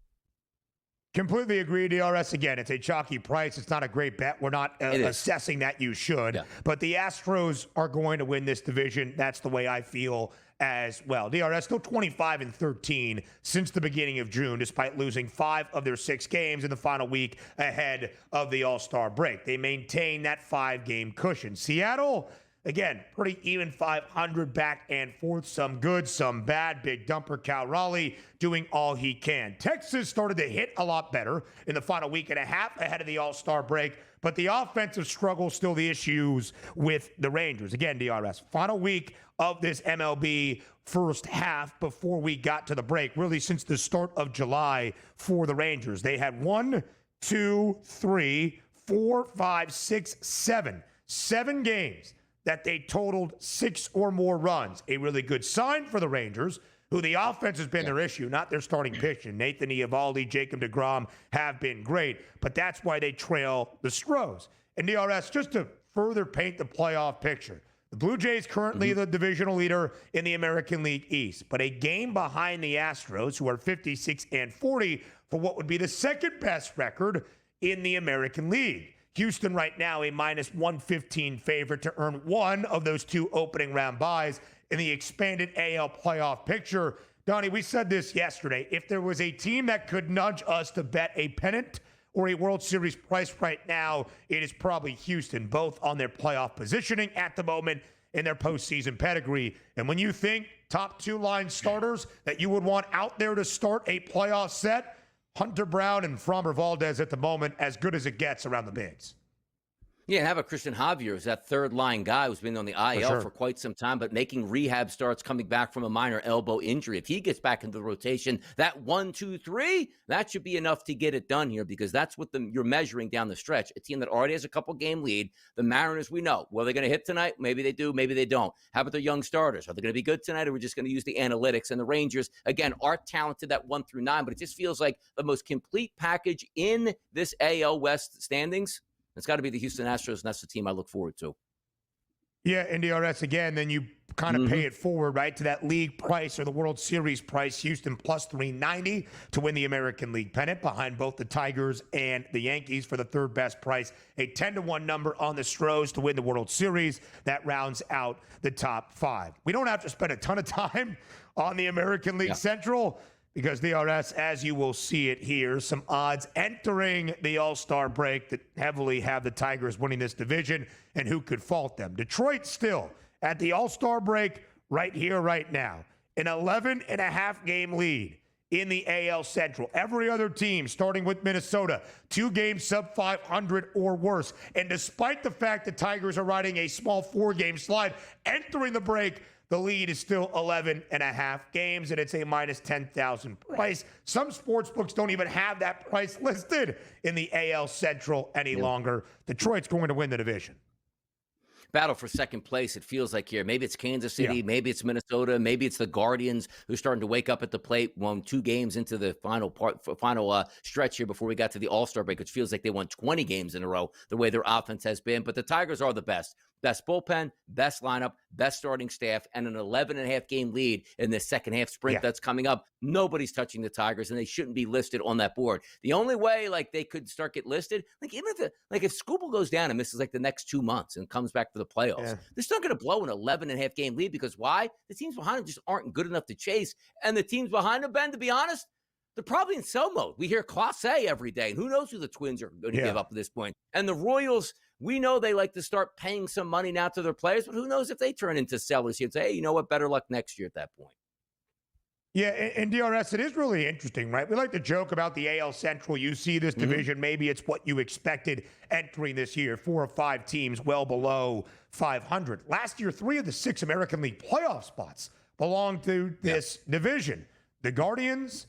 Completely agree, DRS. Again, it's a chalky price. It's not a great bet. We're not assessing that you should. But the Astros are going to win this division. That's the way I feel as well. DRS still 25-13 since the beginning of June, despite losing 5 of their 6 games in the final week ahead of the All-Star break. They maintain that 5-game cushion. Seattle, again, pretty even 500 back and forth. Some good, some bad. Big dumper Cal Raleigh doing all he can. Texas started to hit a lot better in the final week and a half ahead of the All-Star break, but the offensive struggle still the issues with the Rangers. Again, DRS, final week of this MLB first half before we got to the break, really since the start of July for the Rangers. They had 1, 2, 3, 4, 5, 6, 7 games that they totaled 6 or more runs. A really good sign for the Rangers, who the offense has been their issue, not their starting pitching. Nathan Eovaldi, Jacob deGrom have been great, but that's why they trail the Stros. And DRS, just to further paint the playoff picture, the Blue Jays currently the divisional leader in the American League East, but a game behind the Astros, who are 56-40 for what would be the second best record in the American League. Houston right now a minus 115 favorite to earn one of those 2 opening round byes in the expanded AL playoff picture. Donnie, we said this yesterday. If there was a team that could nudge us to bet a pennant or a World Series price right now, it is probably Houston, both on their playoff positioning at the moment in their postseason pedigree. And when you think top 2 line starters that you would want out there to start a playoff set, Hunter Brown and Framber Valdez at the moment, as good as it gets around the bigs. Yeah, and how about Christian Javier, who's that third-line guy who's been on the IL for quite some time, but making rehab starts, coming back from a minor elbow injury. If he gets back into the rotation, that 1, 2, 3, that should be enough to get it done here, because that's what you're measuring down the stretch. A team that already has a couple-game lead. The Mariners, we know. Well, they're going to hit tonight? Maybe they do, maybe they don't. How about their young starters? Are they going to be good tonight, or we're just going to use the analytics? And the Rangers, again, are talented at 1 through 9, but it just feels like the most complete package in this AL West standings. It's got to be the Houston Astros, and that's the team I look forward to. Yeah, NDRS again, then you kind of pay it forward, right, to that league price or the World Series price. Houston plus 390 to win the American League pennant behind both the Tigers and the Yankees for the third best price. A 10-1 number on the Stros to win the World Series. That rounds out the top 5. We don't have to spend a ton of time on the American League Central, because DRS, as you will see it here, some odds entering the All-Star break that heavily have the Tigers winning this division, and who could fault them. Detroit still at the All-Star break right here, right now. An 11.5 game lead in the AL Central. Every other team, starting with Minnesota, 2 games sub 500 or worse. And despite the fact the Tigers are riding a small 4-game slide, entering the break, the lead is still 11.5 games, and it's a minus 10,000 price. Some sports books don't even have that price listed in the AL Central any longer. Detroit's going to win the division. Battle for second place, it feels like here. Maybe it's Kansas City, maybe it's Minnesota, maybe it's the Guardians who's starting to wake up at the plate. Won 2 games into the final stretch here before we got to the All-Star break, which feels like they won 20 games in a row the way their offense has been. But the Tigers are the best. Best bullpen, best lineup, best starting staff, and an 11.5 game lead in this second half sprint that's coming up. Nobody's touching the Tigers, and they shouldn't be listed on that board. The only way they could start get listed, even if Skubal goes down and misses the next 2 months and comes back for the playoffs, they're still going to blow an 11.5 game lead because why? The teams behind them just aren't good enough to chase, and the teams behind them, Ben, to be honest, they're probably in sell mode. We hear Clase every day, and who knows who the Twins are going to give up at this point. And the Royals, we know they like to start paying some money now to their players, but who knows if they turn into sellers here and say, hey, you know what, better luck next year at that point. Yeah, and DRS, it is really interesting, right? We like to joke about the AL Central. You see this division, maybe it's what you expected entering this year, 4 or 5 teams well below 500. Last year, 3 of the 6 American League playoff spots belonged to this division. The Guardians,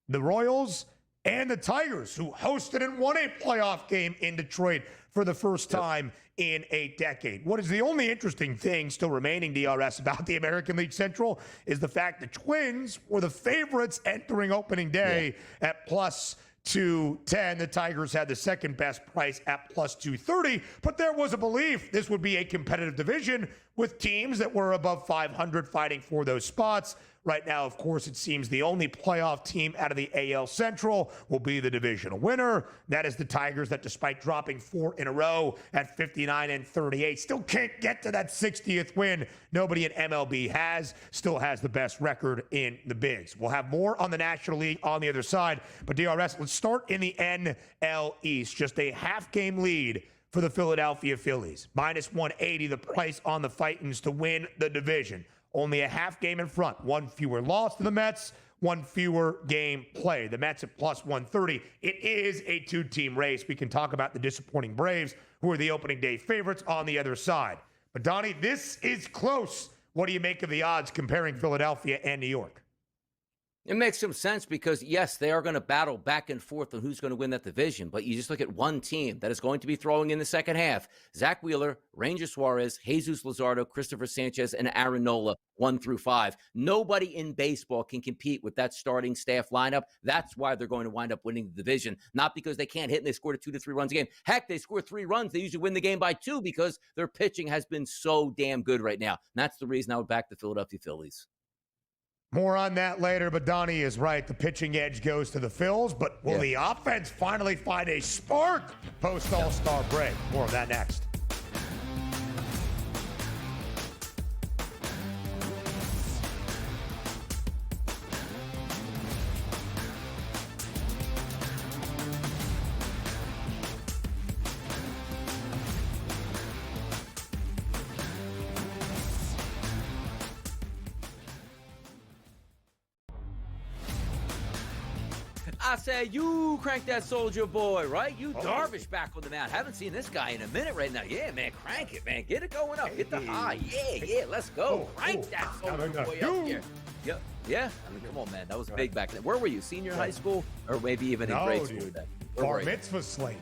the Royals, and the Tigers, who hosted and won a playoff game in Detroit for the first time in a decade. What is the only interesting thing still remaining, DRS, about the American League Central is the fact the Twins were the favorites entering opening day at plus 210. The Tigers had the second best price at plus 230, but there was a belief this would be a competitive division with teams that were above 500 fighting for those spots. Right now, of course, it seems the only playoff team out of the AL Central will be the divisional winner. That is the Tigers that, despite dropping 4 in a row at 59-38, still can't get to that 60th win. Nobody in MLB still has the best record in the bigs. We'll have more on the National League on the other side. But DRS, let's start in the NL East. Just a half-game lead for the Philadelphia Phillies. Minus 180, the price on the Titans to win the division. Only a half game in front. 1 fewer loss to the Mets, 1 fewer game play. The Mets at plus 130. It is a 2-team race. We can talk about the disappointing Braves, who are the opening day favorites on the other side. But Donnie, this is close. What do you make of the odds comparing Philadelphia and New York? It makes some sense because, yes, they are going to battle back and forth on who's going to win that division. But you just look at one team that is going to be throwing in the second half. Zach Wheeler, Ranger Suarez, Jesus Luzardo, Christopher Sanchez, and Aaron Nola, 1 through 5. Nobody in baseball can compete with that starting staff lineup. That's why they're going to wind up winning the division. Not because they can't hit and they scored 2 to 3 runs a game. Heck, they score 3 runs. They usually win the game by 2 because their pitching has been so damn good right now. And that's the reason I would back the Philadelphia Phillies. More on that later, but Donnie is right. The pitching edge goes to the Phils, but will the offense finally find a spark post-All-Star break? More of that next. I say, you crank that Soldier Boy, right? You Darvish back on the mound. Haven't seen this guy in a minute right now. Yeah, man, crank it, man. Get it going up. Hit the high. Yeah, let's go. Crank that Soldier Boy up here. Yep. Yeah, I mean, come on, man. That was big back then. Where were you? Senior high school? Or maybe even in grade school? Bar mitzvah slate.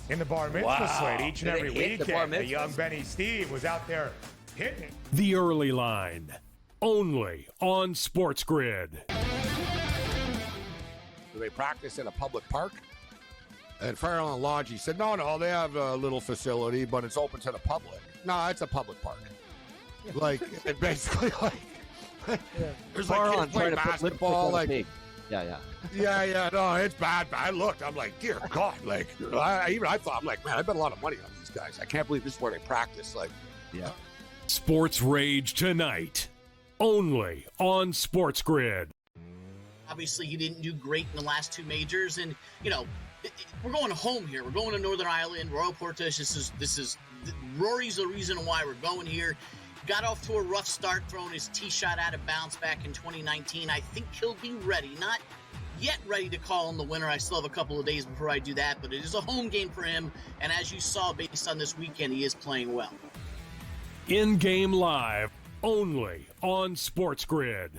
In the bar mitzvah slate each and every weekend. The young Benny Steve was out there hitting it. The Early Line, only on SportsGrid. They practice in a public park. And Fairlawn Lodge, he said, no, they have a little facility, but it's open to the public. No, it's a public park. Like, it basically, there's like kids playing basketball. Like, yeah, no, it's bad. I looked, I'm like, dear God. Like, I thought, I'm like, man, I bet a lot of money on these guys. I can't believe this is where they practice. Like, Sports Rage tonight, only on SportsGrid. Obviously, he didn't do great in the last 2 majors, and we're going home here. We're going to Northern Ireland, Royal Portage. This is Rory's the reason why we're going here. Got off to a rough start, throwing his tee shot out of bounds back in 2019. I think he'll be ready. Not yet ready to call him the winner. I still have a couple of days before I do that, but it is a home game for him. And as you saw, based on this weekend, he is playing well. In-game live, only on SportsGrid.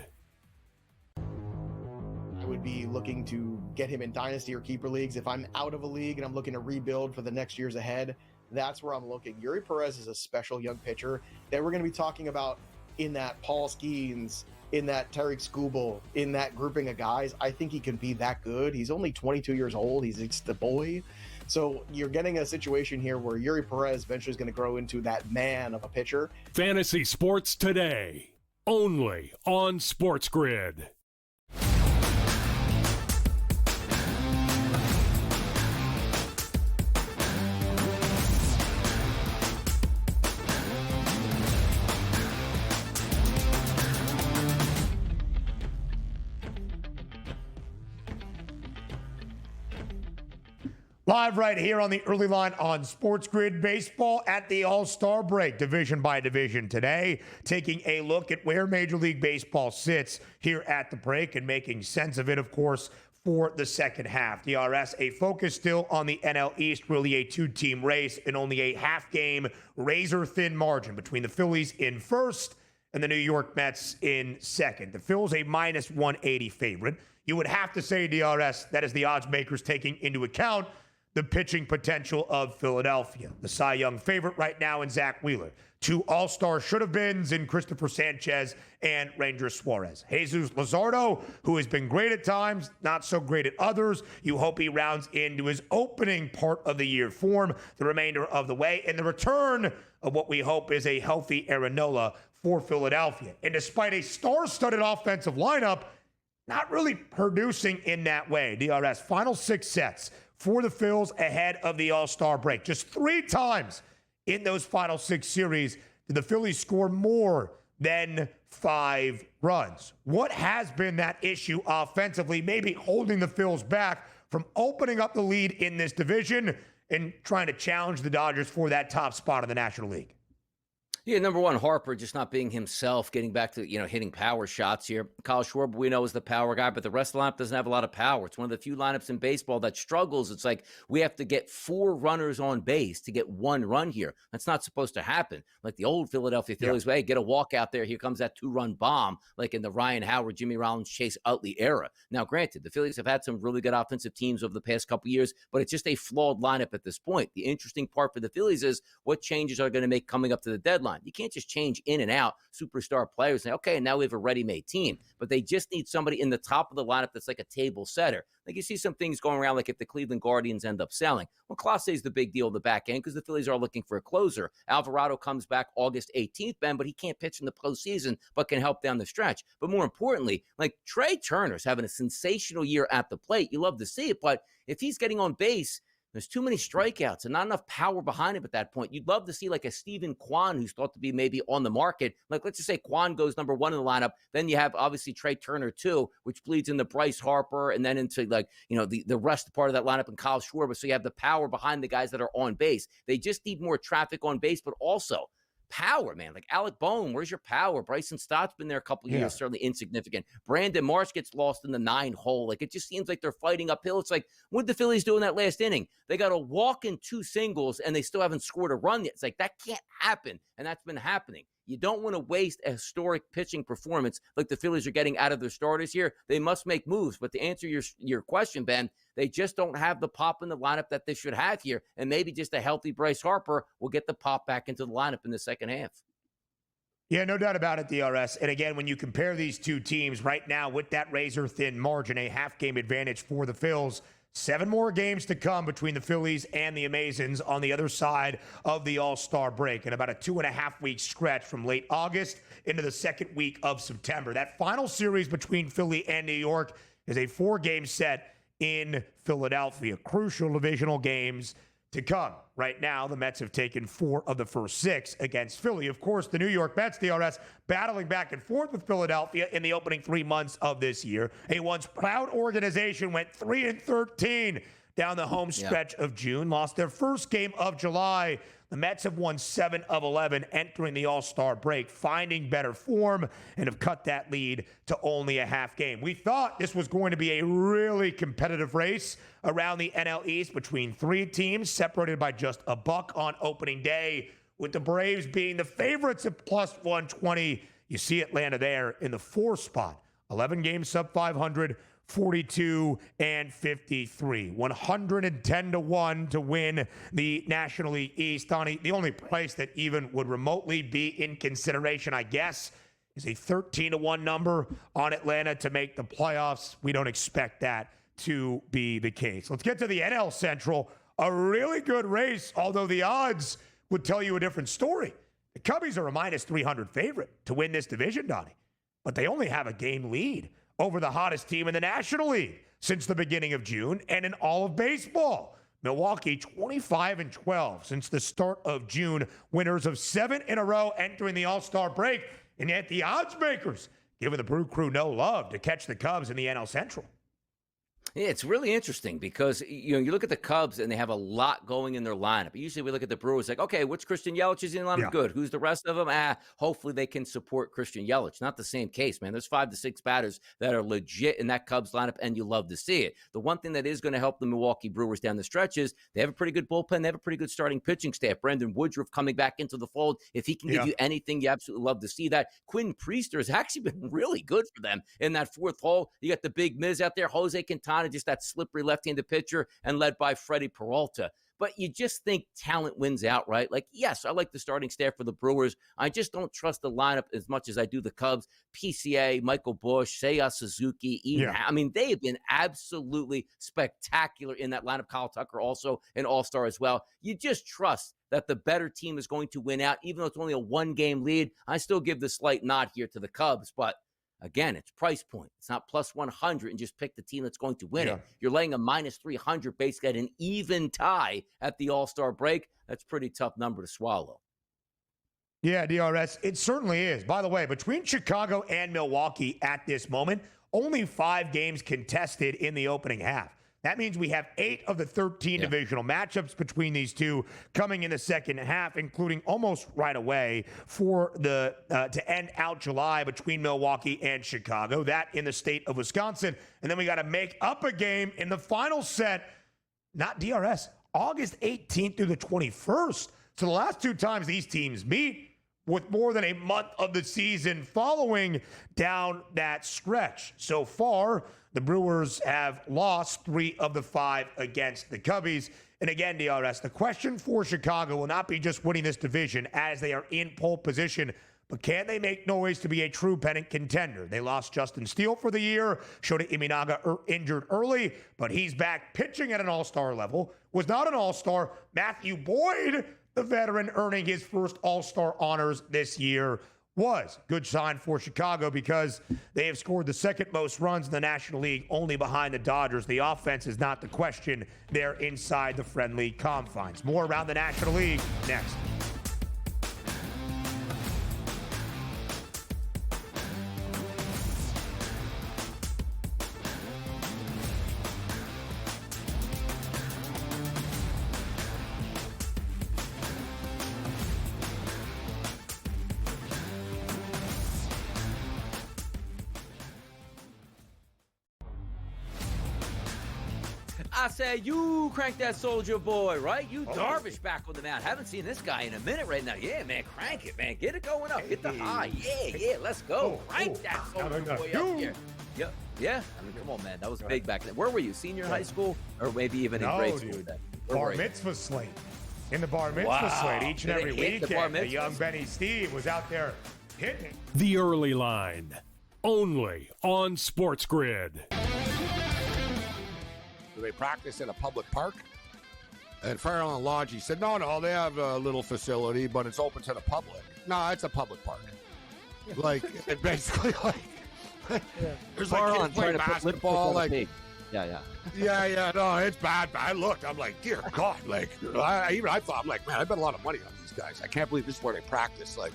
I would be looking to get him in dynasty or keeper leagues. If I'm out of a league and I'm looking to rebuild for the next years ahead, that's where I'm looking. Yuri Perez is a special young pitcher that we're going to be talking about in that Paul Skeens, in that Tarik Skubal, in that grouping of guys. I think he can be that good. He's only 22 years old. He's the boy. So you're getting a situation here where Yuri Perez eventually is going to grow into that man of a pitcher. Fantasy Sports Today, only on SportsGrid. Live right here on the early line on SportsGrid. Baseball at the All-Star break, division by division today, taking a look at where Major League Baseball sits here at the break and making sense of it, of course, for the second half. DRS, a focus still on the NL East, really a two-team race and only a half-game, razor-thin margin between the Phillies in first and the New York Mets in second. The Phils a minus 180 favorite. You would have to say, DRS, that is the odds makers taking into account the pitching potential of Philadelphia. The Cy Young favorite right now in Zach Wheeler. Two all-star should-have-beens in Christopher Sanchez and Ranger Suarez. Jesus Luzardo, who has been great at times, not so great at others. You hope he rounds into his opening part of the year form the remainder of the way. And the return of what we hope is a healthy Aaron Nola for Philadelphia. And despite a star-studded offensive lineup, not really producing in that way. DRS, final 6 sets for the Phils ahead of the All-Star break. Just 3 times in those final 6 series did the Phillies score more than 5 runs. What has been that issue offensively, maybe holding the Phils back from opening up the lead in this division and trying to challenge the Dodgers for that top spot in the National League? Yeah, number one, Harper just not being himself, getting back to, hitting power shots here. Kyle Schwarber, we know, is the power guy, but the rest of the lineup doesn't have a lot of power. It's one of the few lineups in baseball that struggles. It's like we have to get 4 runners on base to get 1 run here. That's not supposed to happen. Like the old Philadelphia Phillies way, get a walk out there. Here comes that 2-run bomb, like in the Ryan Howard, Jimmy Rollins, Chase Utley era. Now, granted, the Phillies have had some really good offensive teams over the past couple years, but it's just a flawed lineup at this point. The interesting part for the Phillies is what changes are going to make coming up to the deadline. You can't just change in and out superstar players and say, okay, now we have a ready-made team. But they just need somebody in the top of the lineup that's like a table setter. Like you see some things going around, like if the Cleveland Guardians end up selling. Well, Clase is the big deal in the back end because the Phillies are looking for a closer. Alvarado comes back August 18th, Ben, but he can't pitch in the postseason, but can help down the stretch. But more importantly, like Trey Turner's having a sensational year at the plate. You love to see it, but if he's getting on base, there's too many strikeouts and not enough power behind him at that point. You'd love to see like a Steven Kwan who's thought to be maybe on the market. Like, let's just say Kwan goes number 1 in the lineup. Then you have obviously Trey Turner too, which bleeds into Bryce Harper and then into the rest part of that lineup and Kyle Schwarber. So you have the power behind the guys that are on base. They just need more traffic on base, but also power, man. Like Alec Boehm, where's your power? Bryson Stott's been there a couple of years, certainly insignificant. Brandon Marsh gets lost in the 9 hole. Like it just seems like they're fighting uphill. It's like, what did the Phillies do in that last inning? They got a walk in 2 singles and they still haven't scored a run yet. It's like, that can't happen. And that's been happening. You don't want to waste a historic pitching performance like the Phillies are getting out of their starters here. They must make moves. But to answer your question, Ben, they just don't have the pop in the lineup that they should have here. And maybe just a healthy Bryce Harper will get the pop back into the lineup in the second half. Yeah, no doubt about it, DRS. And again, when you compare these two teams right now with that razor-thin margin, a half-game advantage for the Phils, 7 more games to come between the Phillies and the Amazons on the other side of the All-Star break, and about a 2.5-week stretch from late August into the second week of September. That final series between Philly and New York is a 4-game set in Philadelphia. Crucial divisional games to come. Right now, the Mets have taken 4 of the first 6 against Philly. Of course, the New York Mets, DRS, battling back and forth with Philadelphia in the opening 3 months of this year. A once proud organization went 3-13 down the home stretch of June, lost their first game of July. The Mets have won 7 of 11 entering the All-Star break, finding better form, and have cut that lead to only a half game. We thought this was going to be a really competitive race around the NL East between 3 teams separated by just a buck on opening day, with the Braves being the favorites at plus 120. You see Atlanta there in the 4th spot. 11 games sub 500, 42 and 53, 110-1 to win the National League East. Donnie, the only place that even would remotely be in consideration, I guess, is a 13-1 number on Atlanta to make the playoffs. We don't expect that to be the case. Let's get to the NL Central a really good race, although the odds would tell you a different story. The Cubbies are a minus 300 favorite to win this division, Donnie, but they only have a game lead over the hottest team in the National League since the beginning of June and in all of baseball. Milwaukee 25-12 since the start of June, winners of 7 in a row entering the All-Star break, and yet the odds makers giving the Brew Crew no love to catch the Cubs in the NL Central. Yeah, it's really interesting because, you look at the Cubs and they have a lot going in their lineup. Usually we look at the Brewers like, okay, which Christian Yelich is in the lineup? Yeah. Good. Who's the rest of them? Hopefully they can support Christian Yelich. Not the same case, man. There's 5 to 6 batters that are legit in that Cubs lineup, and you love to see it. The one thing that is going to help the Milwaukee Brewers down the stretch is they have a pretty good bullpen. They have a pretty good starting pitching staff. Brandon Woodruff coming back into the fold. If he can give you anything, you absolutely love to see that. Quinn Priester has actually been really good for them in that fourth hole. You got the big Miz out there, Jose Quintana, just that slippery left-handed pitcher, and led by Freddie Peralta. But you just think talent wins out, right? Like, yes, I like the starting staff for the Brewers. I just don't trust the lineup as much as I do the Cubs. PCA, Michael Busch, Seiya Suzuki, I mean, they have been absolutely spectacular in that lineup. Kyle Tucker also an all-star as well. You just trust that the better team is going to win out, even though it's only a 1-game lead. I still give the slight nod here to the Cubs, but again, it's price point. It's not plus 100 and just pick the team that's going to win it. You're laying a minus 300 basically at an even tie at the All-Star break. That's a pretty tough number to swallow. Yeah, DRS, it certainly is. By the way, between Chicago and Milwaukee at this moment, only 5 games contested in the opening half. That means we have 8 of the 13 divisional matchups between these two coming in the second half, including almost right away for the to end out July between Milwaukee and Chicago. That in the state of Wisconsin. And then we got to make up a game in the final set, not DRS, August 18th through the 21st. So the last 2 times these teams meet with more than a month of the season following down that stretch. So far, the Brewers have lost 3 of the 5 against the Cubbies. And again, DRS, the question for Chicago will not be just winning this division as they are in pole position, but can they make noise to be a true pennant contender? They lost Justin Steele for the year. Shota Imanaga injured early, but he's back pitching at an all-star level. Was not an all-star. Matthew Boyd, the veteran earning his first all-star honors this year, was. Good sign for Chicago because they have scored the second most runs in the National League, only behind the Dodgers. The offense is not the question. They're inside the friendly confines. More around the National League next. I say, you crank that Soldier Boy, right? You Darvish back on the mound. Haven't seen this guy in a minute right now. Yeah, man, crank it, man. Get it going up. Get the high. Yeah, let's go. Crank that Soldier Boy up here. Yeah. I mean, come on, man. That was big back then. Where were you? Senior high school? Or maybe even in grade school? Then? Bar mitzvah slate. In the bar mitzvah slate each and every weekend. The young Benny Steve was out there hitting. The early line. Only on SportsGrid. They practice in a public park. And Fairlawn Lodge, he said, no, they have a little facility, but it's open to the public. No, it's a public park. Like, it basically, like, there's like kids playing basketball, like, yeah, no, it's bad. I looked, I'm like, dear God, like, I thought, I'm like, man, I bet a lot of money on these guys. I can't believe this is where they practice, like,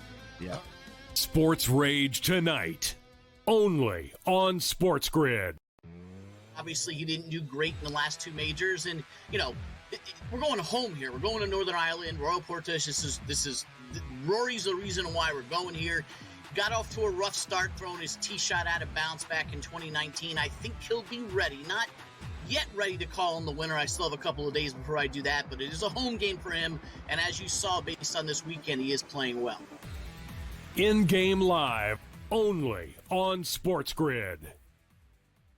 Sports Rage tonight, only on SportsGrid. Obviously, he didn't do great in the last 2 majors, and we're going home here. We're going to Northern Ireland. Royal Portage. This is Rory's the reason why we're going here. Got off to a rough start, throwing his tee shot out of bounds back in 2019. I think he'll be ready. Not yet ready to call him the winner. I still have a couple of days before I do that, but it is a home game for him. And as you saw, based on this weekend, he is playing well. In-game live, only on SportsGrid.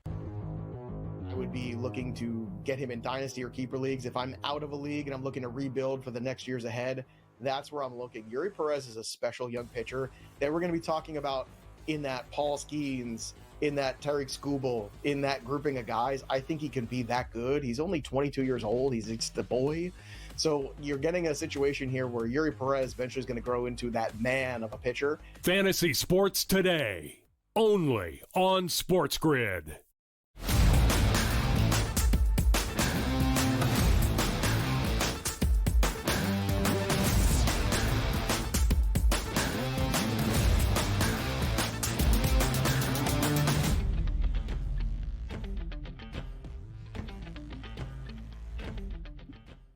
I would be looking to get him in dynasty or keeper leagues. If I'm out of a league and I'm looking to rebuild for the next years ahead, that's where I'm looking. Yuri Perez is a special young pitcher that we're going to be talking about in that Paul Skeens in that Tariq Skubal, in that grouping of guys. I think he can be that good. He's only 22 years old. He's just a boy. So you're getting a situation here where Yuri Perez eventually is going to grow into that man of a pitcher. Fantasy Sports Today, only on SportsGrid.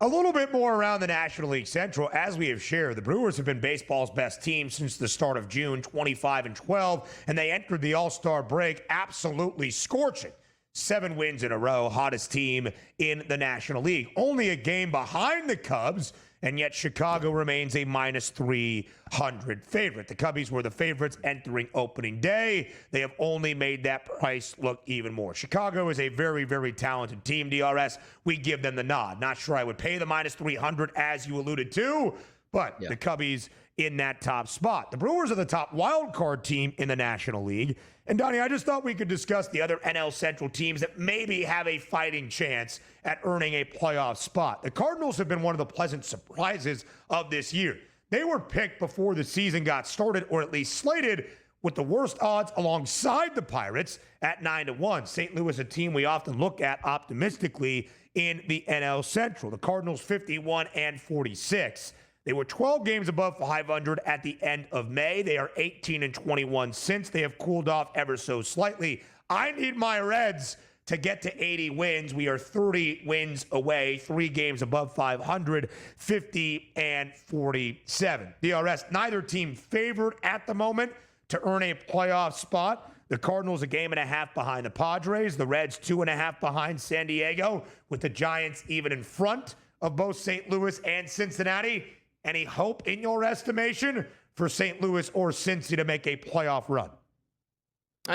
A little bit more around the National League Central. As we have shared, the Brewers have been baseball's best team since the start of June, 25-12, and they entered the All-Star break absolutely scorching. 7 wins in a row, hottest team in the National League. Only a game behind the Cubs, and yet Chicago remains a minus 300 favorite. The Cubbies were the favorites entering opening day. They have only made that price look even more. Chicago is a very, very talented team, DRS. We give them the nod. Not sure I would pay the minus 300 as you alluded to, but the Cubbies in that top spot. The Brewers are the top wild card team in the National League. And Donnie, I just thought we could discuss the other NL Central teams that maybe have a fighting chance at earning a playoff spot. The Cardinals have been one of the pleasant surprises of this year. They were picked before the season got started, or at least slated, with the worst odds alongside the Pirates at 9-1. St. Louis, a team we often look at optimistically in the NL Central. The Cardinals 51-46. They were 12 games above 500 at the end of May. They are 18-21 since. They have cooled off ever so slightly. I need my Reds to get to 80 wins. We are 30 wins away, 3 games above 500, 50-47. DRS, neither team favored at the moment to earn a playoff spot. The Cardinals a game and a half behind the Padres. The Reds 2.5 behind San Diego, with the Giants even in front of both St. Louis and Cincinnati. Any hope in your estimation for St. Louis or Cincy to make a playoff run?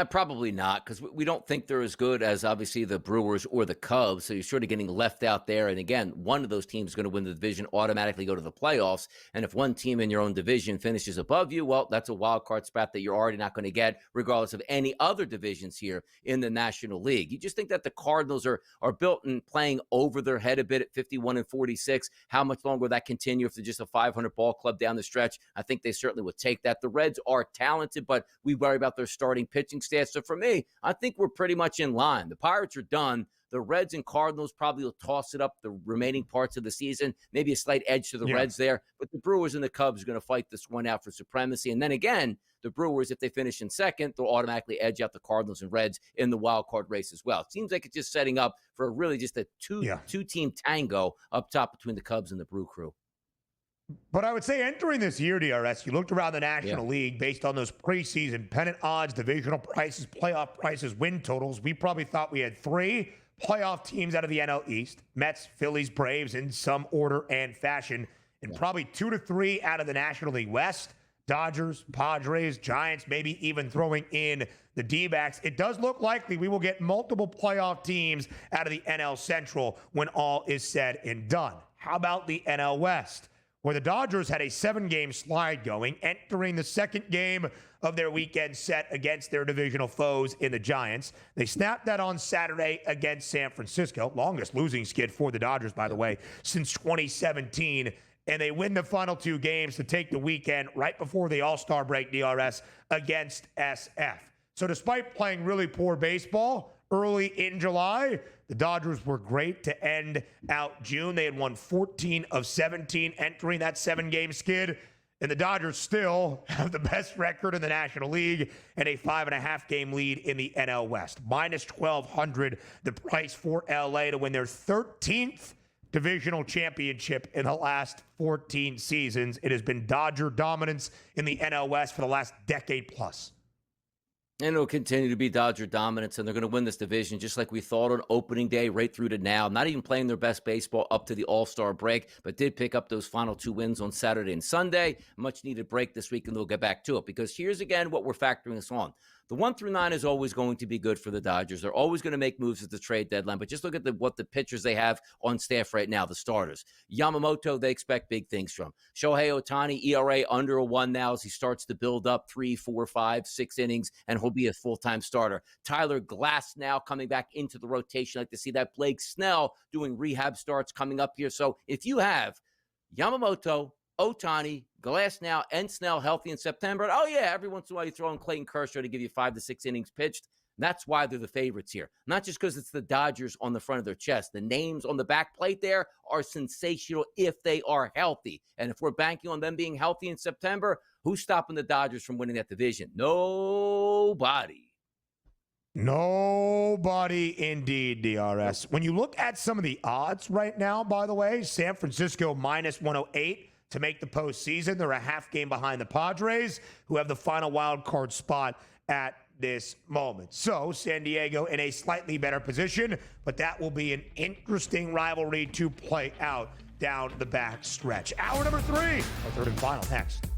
Probably not, because we don't think they're as good as obviously the Brewers or the Cubs. So you're sort of getting left out there. And again, one of those teams is going to win the division, automatically go to the playoffs. And if one team in your own division finishes above you, well, that's a wild card spot that you're already not going to get, regardless of any other divisions here in the National League. You just think that the Cardinals are built and playing over their head a bit at 51-46. How much longer will that continue if they're just a 500 ball club down the stretch? I think they certainly would take that. The Reds are talented, but we worry about their starting pitching stats. So for me, I think we're pretty much in line. The Pirates are done. The Reds and Cardinals probably will toss it up the remaining parts of the season. Maybe a slight edge to the Reds there. But the Brewers and the Cubs are going to fight this one out for supremacy. And then again, the Brewers, if they finish in second, they'll automatically edge out the Cardinals and Reds in the wild card race as well. It seems like it's just setting up for really just a two-team tango up top between the Cubs and the Brew Crew. But I would say entering this year, DRS, you looked around the National League based on those preseason pennant odds, divisional prices, playoff prices, win totals. We probably thought we had 3 playoff teams out of the NL East, Mets, Phillies, Braves in some order and fashion, and probably 2 to 3 out of the National League West, Dodgers, Padres, Giants, maybe even throwing in the D-backs. It does look likely we will get multiple playoff teams out of the NL Central when all is said and done. How about the NL West, where the Dodgers had a 7-game slide going, entering the second game of their weekend set against their divisional foes in the Giants. They snapped that on Saturday against San Francisco, longest losing skid for the Dodgers, by the way, since 2017, and they win the final 2 games to take the weekend right before the All-Star break, DRS, against SF. So despite playing really poor baseball early in July, the Dodgers were great to end out June. They had won 14 of 17 entering that 7-game skid. And the Dodgers still have the best record in the National League and a 5.5-game lead in the NL West. Minus 1,200, the price for LA to win their 13th divisional championship in the last 14 seasons. It has been Dodger dominance in the NL West for the last decade plus. And it'll continue to be Dodger dominance, and they're going to win this division just like we thought on opening day right through to now. Not even playing their best baseball up to the All-Star break, but did pick up those final 2 wins on Saturday and Sunday. Much needed break this week, and they'll get back to it. Because here's again what we're factoring this on. The 1 through 9 is always going to be good for the Dodgers. They're always going to make moves at the trade deadline. But just look at what the pitchers they have on staff right now, the starters. Yamamoto, they expect big things from. Shohei Ohtani, ERA under a 1 now as he starts to build up 3, 4, 5, 6 innings, and he'll be a full-time starter. Tyler Glass now coming back into the rotation. I like to see that. Blake Snell doing rehab starts coming up here. So if you have Yamamoto, Ohtani, Glass now, and Snell healthy in September, oh yeah, every once in a while you throw in Clayton Kershaw to give you 5 to 6 innings pitched. That's why they're the favorites here. Not just because it's the Dodgers on the front of their chest. The names on the back plate there are sensational if they are healthy. And if we're banking on them being healthy in September, who's stopping the Dodgers from winning that division? Nobody. Nobody indeed, DRS. When you look at some of the odds right now, by the way, San Francisco minus 108 to make the postseason. They're a half game behind the Padres, who have the final wild card spot at this moment. So San Diego in a slightly better position, but that will be an interesting rivalry to play out down the back stretch. Hour number 3, our third and final next.